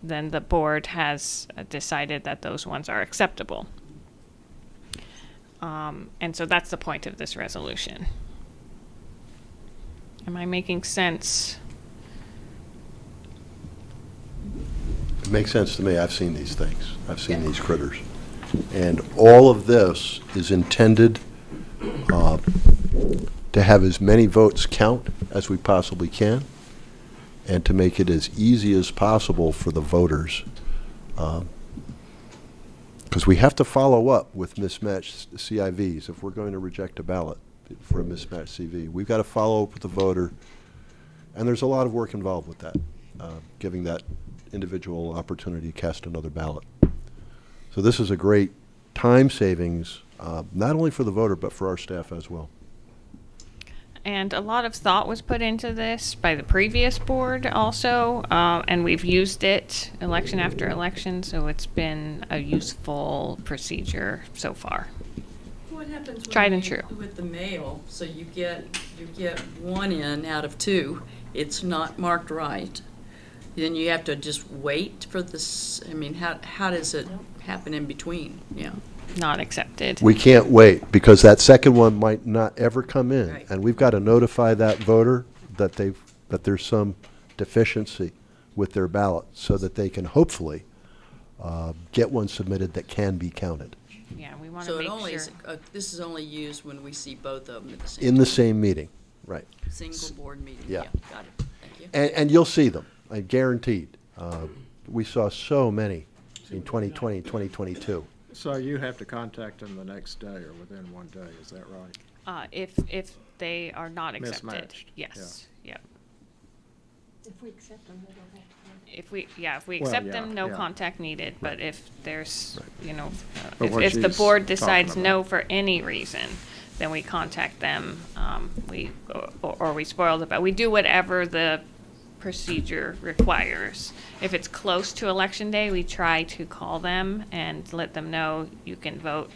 Then the board has decided that those ones are acceptable. And so that's the point of this resolution. Am I making sense? It makes sense to me. I've seen these things. I've seen these critters. And all of this is intended to have as many votes count as we possibly can, and to make it as easy as possible for the voters. Because we have to follow up with mismatched CIVs if we're going to reject a ballot for a mismatched CV. We've got to follow up with the voter, and there's a lot of work involved with that, giving that individual opportunity to cast another ballot. So this is a great time savings, not only for the voter, but for our staff as well. And a lot of thought was put into this by the previous board also, and we've used it election after election, so it's been a useful procedure so far. What happens Tried and true. with the mail? So you get 1 in out of 2. It's not marked right. Then you have to just wait for this. I mean, how does it happen in between? Yeah. Not accepted. We can't wait, because that second one might not ever come in. Right. And we've got to notify that voter that there's some deficiency with their ballot, so that they can hopefully get one submitted that can be counted Yeah, we want So to it make only sure. is, in the only used when we see both of them at the same in the same meeting. Right. single board meeting. Yeah. Got it. Thank you. And you'll see them, guaranteed. We saw so many in 2020, 2022. So you have to contact them the next day or within 1 day, is that right? If they are not accepted. Mismatched, Yes, yeah. If we accept them, they don't have to contact. If we Well, accept yeah, them, no yeah. contact needed, but if there's, But what if the she's board talking decides no about. for any reason, then we contact them, or we spoil the, but we do whatever the procedure requires. If it's close to election day, we try to call them and let them know you can vote,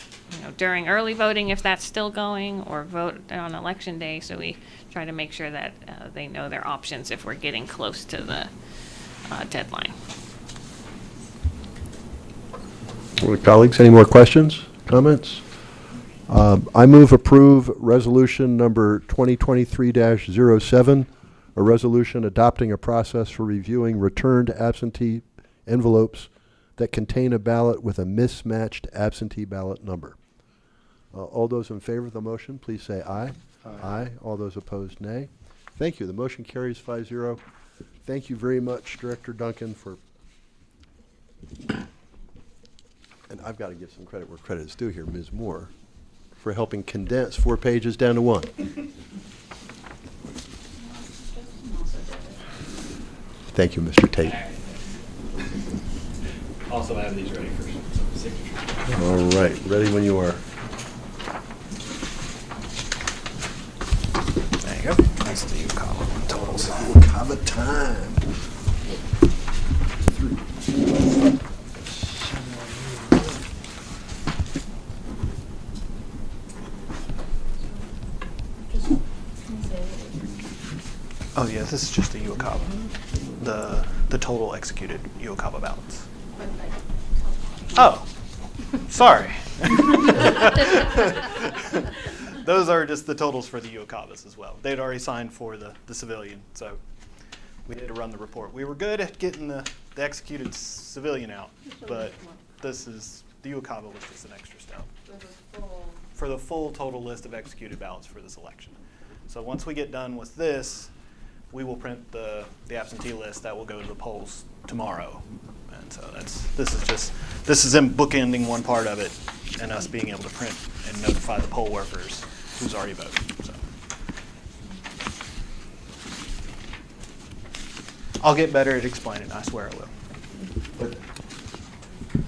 during early voting if that's still going, or vote on election day. So we try to make sure that they know their options if we're getting close to the deadline. Well, colleagues, any more questions, comments? I move approve resolution number 2023-07, a resolution adopting a process for reviewing returned absentee envelopes that contain a ballot with a mismatched absentee ballot number. All those in favor of the motion, please say aye. Aye. All those opposed, nay. Thank you. The motion carries 5-0. Thank you very much, Director Duncan, for and I've got to give some credit where credit is due here, Ms. Moore, for helping condense 4 pages down to 1. Thank you, Mr. Tate. Also have these ready for some signature. All right, ready when you are. There you go. That's the UConn totals. Have a time. Oh yeah, this is just the UOCAVA. The total executed UOCAVA balance. Oh, sorry. Those are just the totals for the UOCAVAs as well. They'd already signed for the civilian, so we had to run the report. We were good at getting the executed civilian out, but this is, the UOCAVA was just an extra step. For the full total list of executed ballots for this election. So once we get done with this, we will print the absentee list that will go to the polls tomorrow. And so this is them bookending one part of it and us being able to print and notify the poll workers who's already voted. So I'll get better at explaining, I swear I will. But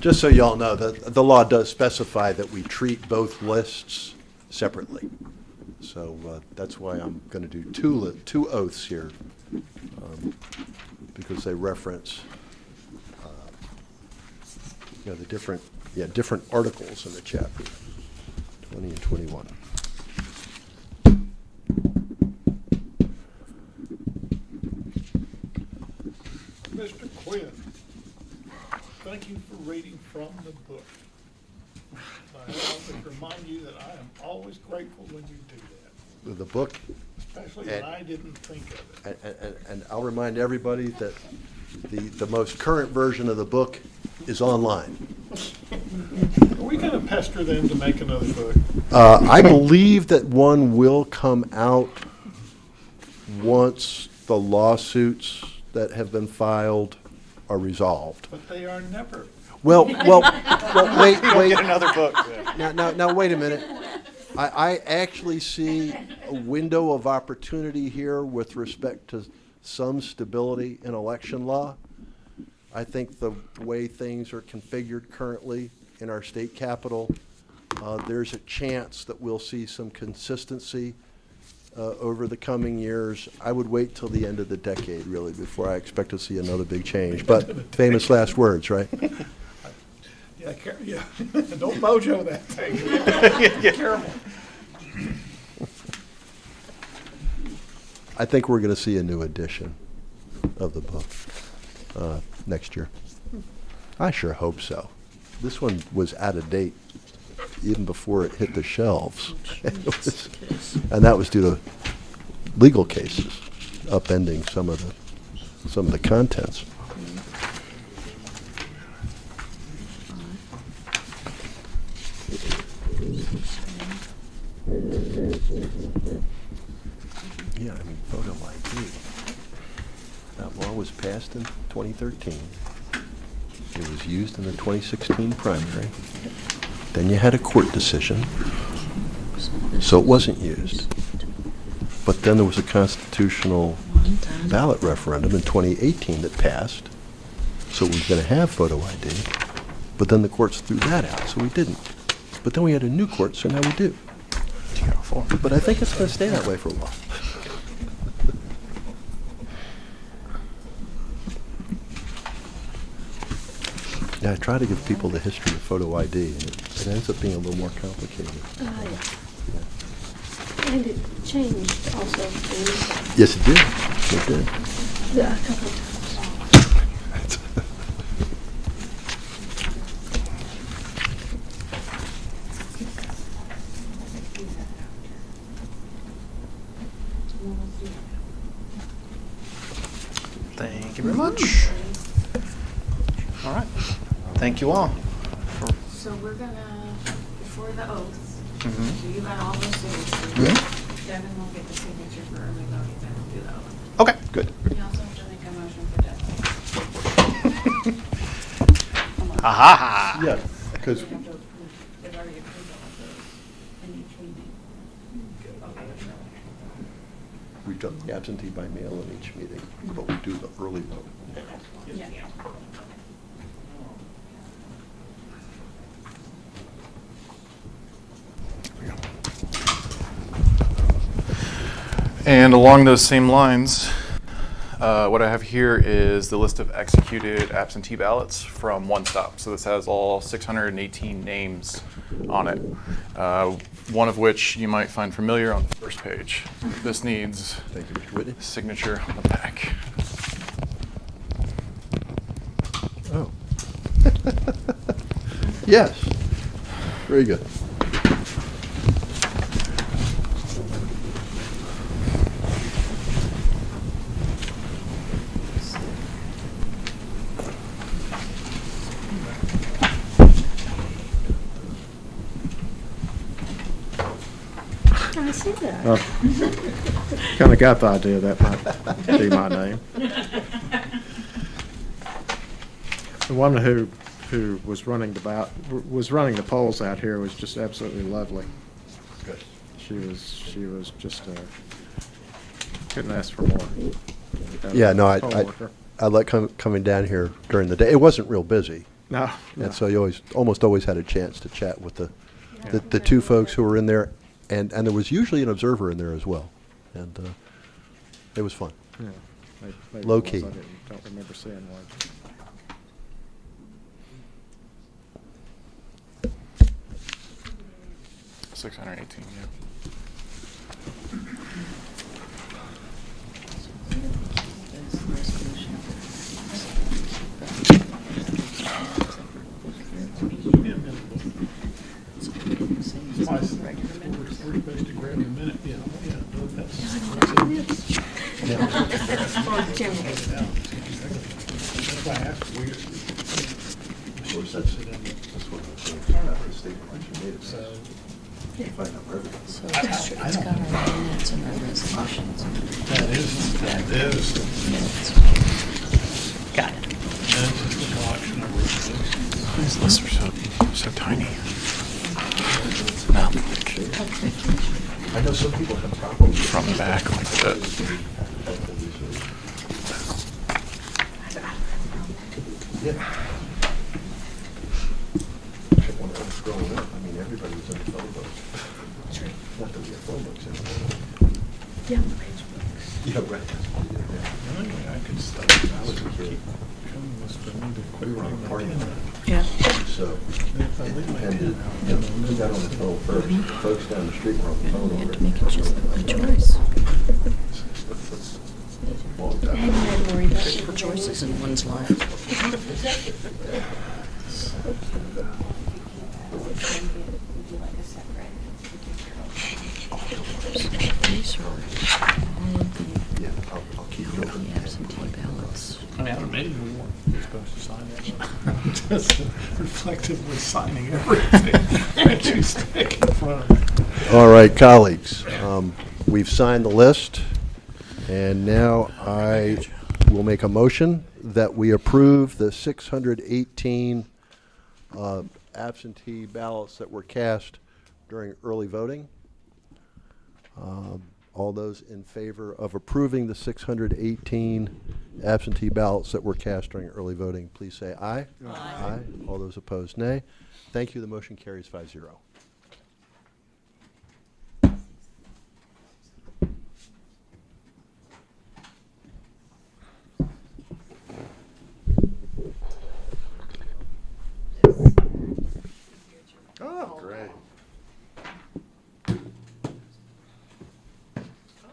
just so y'all know, the law does specify that we treat both lists separately. So that's why I'm going to do two oaths here, because they reference the different articles in the chapter, 20 and 21. Mr. Quinn, thank you for reading from the book. I have to remind you that I am always grateful when you do that, The book, especially when I didn't think of it. and I'll remind everybody that the most current version of the book is online. Are we going to pester them to make another book? I believe that one will come out once the lawsuits that have been filed are resolved. But they are never. Well, wait. Get another book. Now, wait a minute. I actually see a window of opportunity here with respect to some stability in election law. I think the way things are configured currently in our state capital, there's a chance that we'll see some consistency over the coming years. I would wait till the end of the decade, really, before I expect to see another big change. But famous last words, right? Yeah. Don't mojo that thing. Be careful. I think we're going to see a new edition of the book next year. I sure hope so. This one was out of date even before it hit the shelves. And that was due to legal cases upending some of the contents. Yeah, I mean, photo ID. That law was passed in 2013. It was used in the 2016 primary. Then you had a court decision, so it wasn't used. But then there was a constitutional ballot referendum in 2018 that passed, so we were going to have photo ID. But then the courts threw that out, so we didn't. But then we had a new court, so now we do. Careful. But I think it's going to stay that way for a while. Yeah, I try to give people the history of photo ID, and it ends up being a little more complicated. Yeah. And it changed also. Yes, it did. It did. Yeah, a couple of times. Thank you very much. All right. Thank you all. So we're gonna, before the oaths, Mhm. so you got all those signatures. Mhm. Devin will get the signature for early voting, then we'll do the oath. Okay, good. You also have to make a motion for Devin. Ha ha ha. Yeah. Because They've already approved all of those in each meeting. we've done the absentee by mail in each meeting, but we do the early vote now. Yeah. And along those same lines, what I have here is the list of executed absentee ballots from One Stop. So this has all 618 names on it, one of which you might find familiar on the first page. This needs Thank you, Mr. Whitney. signature on the back. Oh. Yes. Very good. I see that. Kind of got the idea that might be my name. The one who was running the polls out here was just absolutely lovely. Good. She was just couldn't ask for more. Yeah, no, Poll worker. I like coming down here during the day. It wasn't real busy, No. and so you almost always had a chance to chat with the two folks who were in there, and there was usually an observer in there as well, and it was fun. Yeah, maybe Low it was. key. Don't remember seeing one. 618, yeah. We're supposed to grab a minute, yeah, that's. That's why I asked, so. So it's got our minutes and our resolutions. That is. Got it. That's just a collection of resolutions. These lists are so tiny. No, I know some people have problems from the back like that. Yeah. When I was growing up, I mean, everybody was in the phone books. Not that we have phone books anymore. Yeah, the page books. Yeah, right. The only way I could study this or keep coming was for me to quit We were on a bringing party my pen. night, Yeah. so, If I leave my and pen out, who got on the phone first? Folks down the street were on the phone You have already. to make it just a choice. Long time. And you had to worry about Critical it. choices in one's life. These are all of Yeah, I'll keep it open. the absentee ballots. I mean, I don't know, maybe we weren't supposed to sign it. Just reflectively signing everything that you stick in front of me. All right, colleagues, we've signed the list, and now I will make a motion that we approve the 618 absentee ballots that were cast during early voting. All those in favor of approving the 618 absentee ballots that were cast during early voting, please say aye. Aye. All those opposed, nay. Thank you. The motion carries 5-0. Oh, great.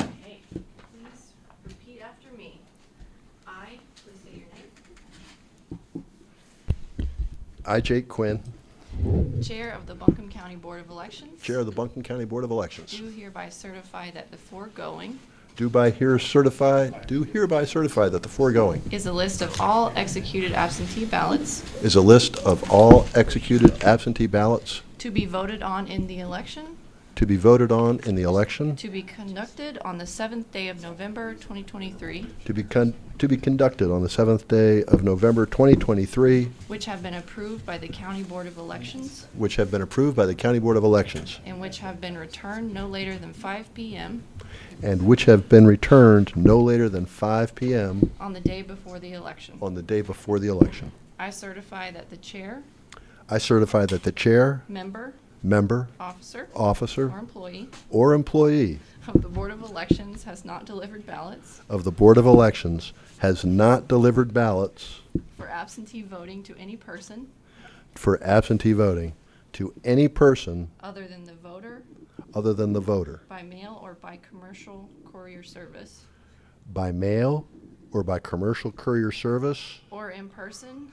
Okay, please repeat after me. I, please say your name. I, Jake Quinn, Chair of the Buncombe County Board of Elections. Chair of the Buncombe County Board of Elections, Do hereby certify that the foregoing do hereby certify that the foregoing is a list of all executed absentee ballots is a list of all executed absentee ballots to be voted on in the election to be voted on in the election to be conducted on the 7th day of November 2023, to be conducted on the 7th day of November 2023, which have been approved by the County Board of Elections which have been approved by the County Board of Elections, and which have been returned no later than 5 p.m. and which have been returned no later than 5 p.m. on the day before the election. on the day before the election. I certify that the chair, I certify that the chair, member, member, officer, officer, or employee or employee of the Board of Elections has not delivered ballots of the Board of Elections has not delivered ballots for absentee voting to any person for absentee voting to any person other than the voter other than the voter, by mail or by commercial courier service, by mail or by commercial courier service, or in person,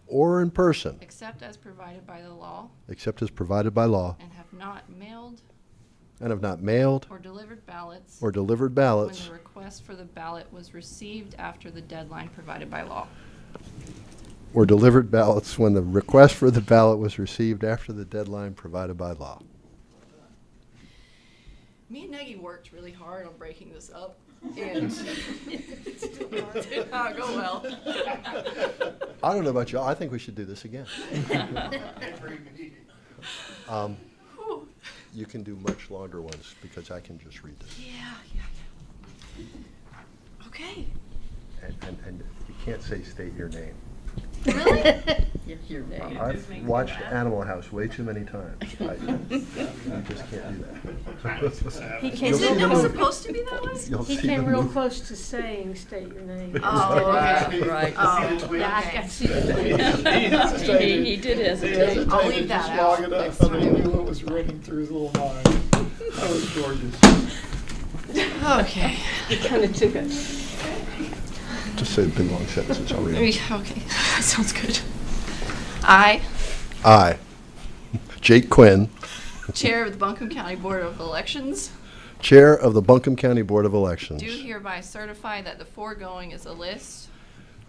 or in person, except as provided by the law, except as provided by law, and have not mailed and have not mailed or delivered ballots or delivered when ballots the request for the ballot was received after the deadline provided by law. or delivered ballots when the request for the ballot was received after the deadline provided by law. Me and Nagy worked really hard on breaking this up, and it did not go well. I don't know about you. I think we should do this again. You can do much longer ones because I can just read this. Yeah. Okay. And you can't say state your name. Really? Your name. I've watched Animal House way too many times. I just can't do that. He Is came, it not supposed to be that way? You'll he see came the real movie. close to saying state your name. Oh, okay. Right. Oh, Yeah, I okay. got to see the He did hesitate. I'll leave that out next time. what was running through his little mind. That was gorgeous. Okay. He kind of took it. Just say the big long sentences. I'll read it. Okay. Sounds good. I, I, Jake Quinn, Chair of the Buncombe County Board of Elections, Chair of the Buncombe County Board of Elections, do hereby certify that the foregoing is a list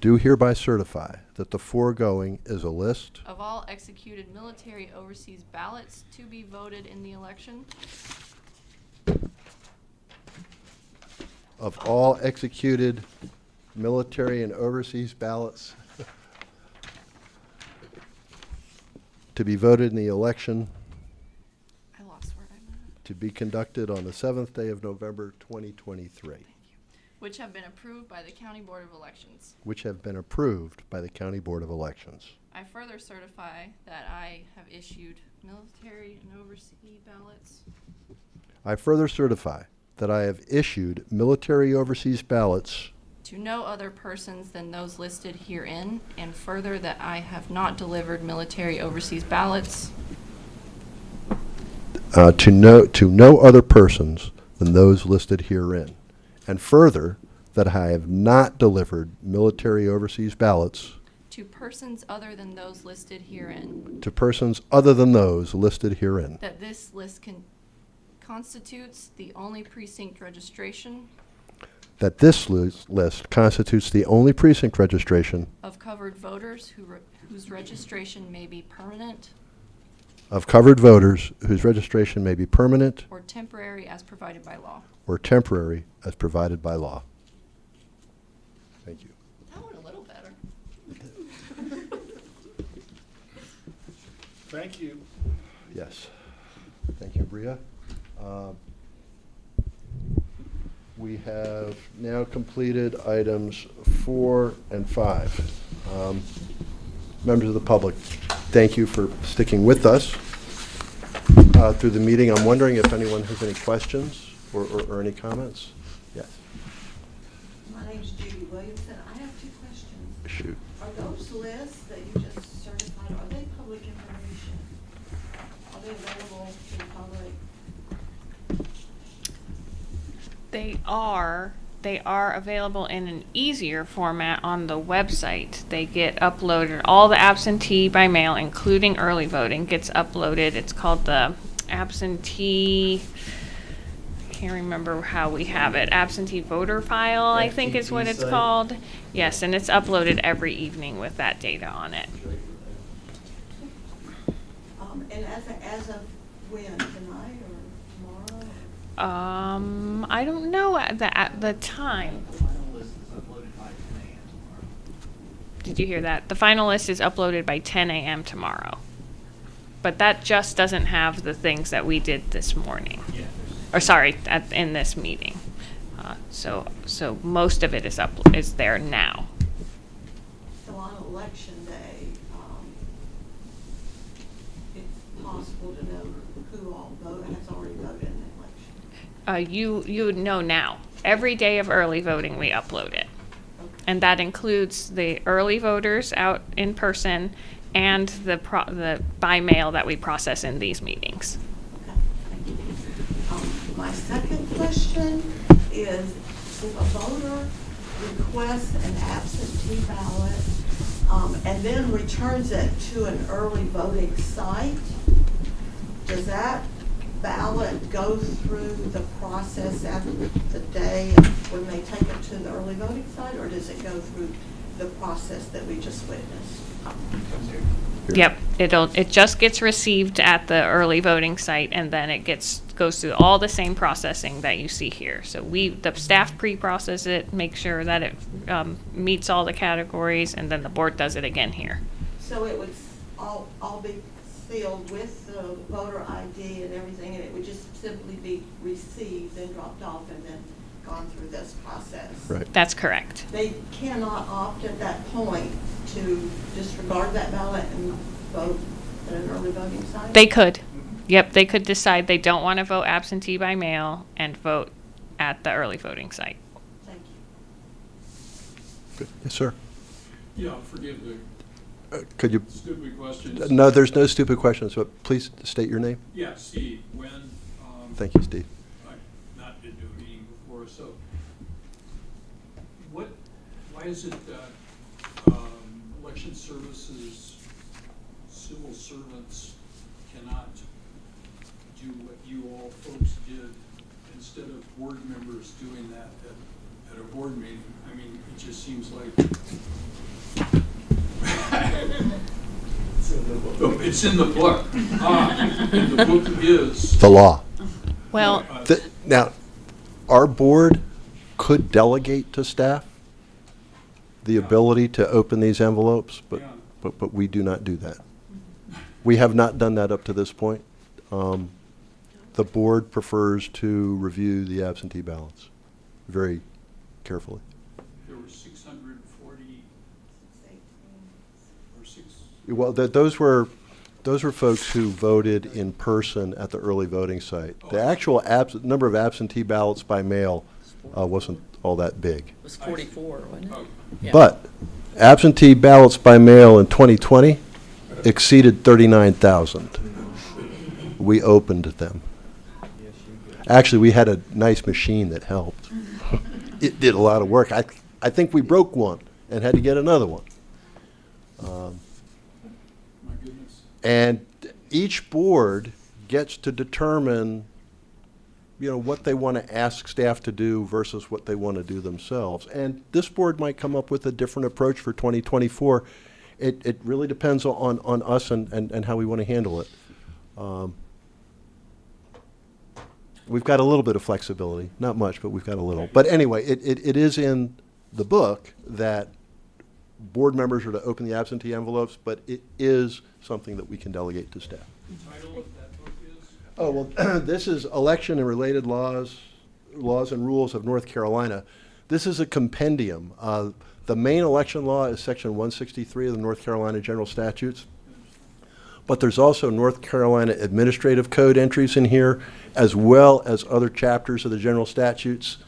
do hereby certify that the foregoing is a list of all executed military overseas ballots to be voted in the election of all executed military and overseas ballots to be voted in the election I lost where I'm at. to be conducted on the 7th day of November 2023, Which have been approved by the County Board of Elections. which have been approved by the County Board of Elections. I further certify that I have issued military and overseas ballots I further certify that I have issued military overseas ballots to no other persons than those listed herein, and further that I have not delivered military overseas ballots to no other persons than those listed herein, and further that I have not delivered military overseas ballots to persons other than those listed herein, to persons other than those listed herein, that this list constitutes the only precinct registration that this list constitutes the only precinct registration of covered voters whose registration may be permanent of covered voters whose registration may be permanent or temporary as provided by law. or temporary as provided by law. Thank you. That went a little better. Thank you. Yes. Thank you, Bria. We have now completed items 4 and 5. Members of the public, thank you for sticking with us through the meeting. I'm wondering if anyone has any questions or any comments? Yes. My name's Judy Williamson. I have 2 questions. Shoot. Are those lists that you just certified, are they public information? Are they available to the public? They are available in an easier format on the website. They get uploaded. All the absentee by mail, including early voting, gets uploaded. It's called the absentee, I can't remember how we have it, absentee voter file, I think is what it's site. called. Yes, and it's uploaded every evening with that data on it. And as of when, tonight or tomorrow? I don't know at the time. Did you hear that? The final list is uploaded by 10 a.m. tomorrow. But that just doesn't have the things that we did this morning. Or sorry, in this meeting. So most of it is there now. So on election day, it's possible to know who all has already voted in the election? You would know now. Every day of early voting, we upload it. And that includes the early voters out in person and the by mail that we process in these meetings. Okay, thank you. My second question is, if a voter requests an absentee ballot and then returns it to an early voting site, does that ballot go through the process after the day when they take it to the early voting site, or does it go through the process that we just witnessed? Yep, it just gets received at the early voting site, and then it goes through all the same processing that you see here. So the staff pre-process it, make sure that it meets all the categories, and then the board does it again here. So it would all be sealed with the voter ID and everything, and it would just simply be received and dropped off and then gone through this process. Right. That's correct. They cannot opt at that point to disregard that ballot and vote at an early voting site? They could. Yep, they could decide they don't want to vote absentee by mail and vote at the early voting site. Thank you. Good. Yes, sir. Yeah, forgive the Could you? stupid questions. No, there's no stupid questions, but please state your name. Yeah, Steve, Thank you, Steve. I've not been to a meeting before, so why is it that election services civil servants cannot do what you all folks did instead of board members doing that at a board meeting? I mean, it just seems like it's in the book. And the book is The law. Well, Now, our board could delegate to staff the ability to open these envelopes, but we do not do that. We have not done that up to this point. The board prefers to review the absentee ballots very carefully. there were 640 or 6. Well, those were folks who voted in person at the early voting site. The actual number of absentee ballots by mail wasn't all that big. It was 44, wasn't it? Yeah. But absentee ballots by mail in 2020 exceeded 39,000. We opened them. Actually, we had a nice machine that helped. It did a lot of work. I think we broke one and had to get another one. My goodness. And each board gets to determine, what they want to ask staff to do versus what they want to do themselves. And this board might come up with a different approach for 2024. It really depends on us and how we want to handle it. We've got a little bit of flexibility, not much, but we've got a little. But anyway, it is in the book that board members are to open the absentee envelopes, but it is something that we can delegate to staff. The title of that book is? Oh, well, this is Election and Related Laws and Rules of North Carolina. This is a compendium. The main election law is Section 163 of the North Carolina General Statutes. But there's also North Carolina Administrative Code entries in here, as well as other chapters of the general statutes.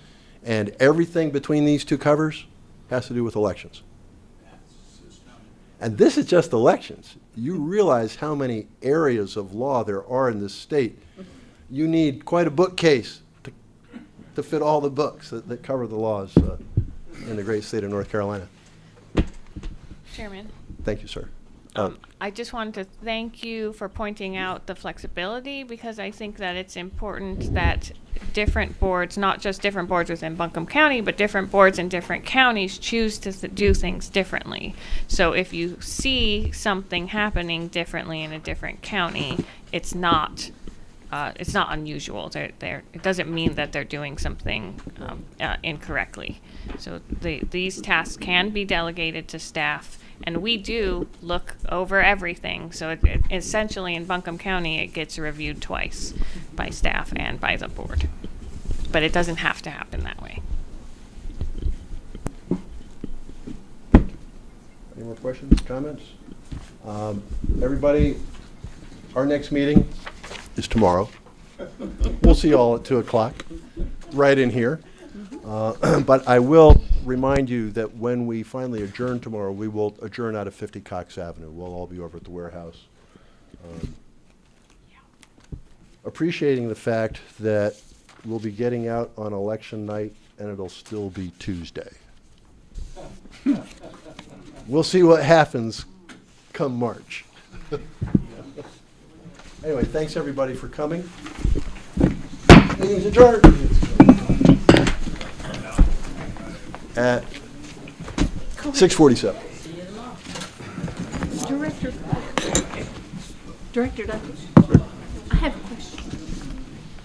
And everything between these two covers has to do with elections. And this is just elections. You realize how many areas of law there are in this state. You need quite a bookcase to fit all the books that cover the laws in the great state of North Carolina. Chairman. Thank you, sir. I just wanted to thank you for pointing out the flexibility, because I think that it's important that different boards, not just different boards within Buncombe County, but different boards in different counties choose to do things differently. So if you see something happening differently in a different county, it's not it's not unusual. It doesn't mean that they're doing something incorrectly. So these tasks can be delegated to staff, and we do look over everything. So it essentially in Buncombe County, it gets reviewed twice by staff and by the board. But it doesn't have to happen that way. Any more questions, comments? Everybody, our next meeting is tomorrow. We'll see you all at 2 o'clock, right in here. But I will remind you that when we finally adjourn tomorrow, we will adjourn out of 50 Cox Avenue. We'll all be over at the warehouse. Appreciating the fact that we'll be getting out on election night and it'll still be Tuesday. We'll see what happens come March. Anyway, thanks everybody for coming. Meeting's adjourned at 6:47. Director Douglas.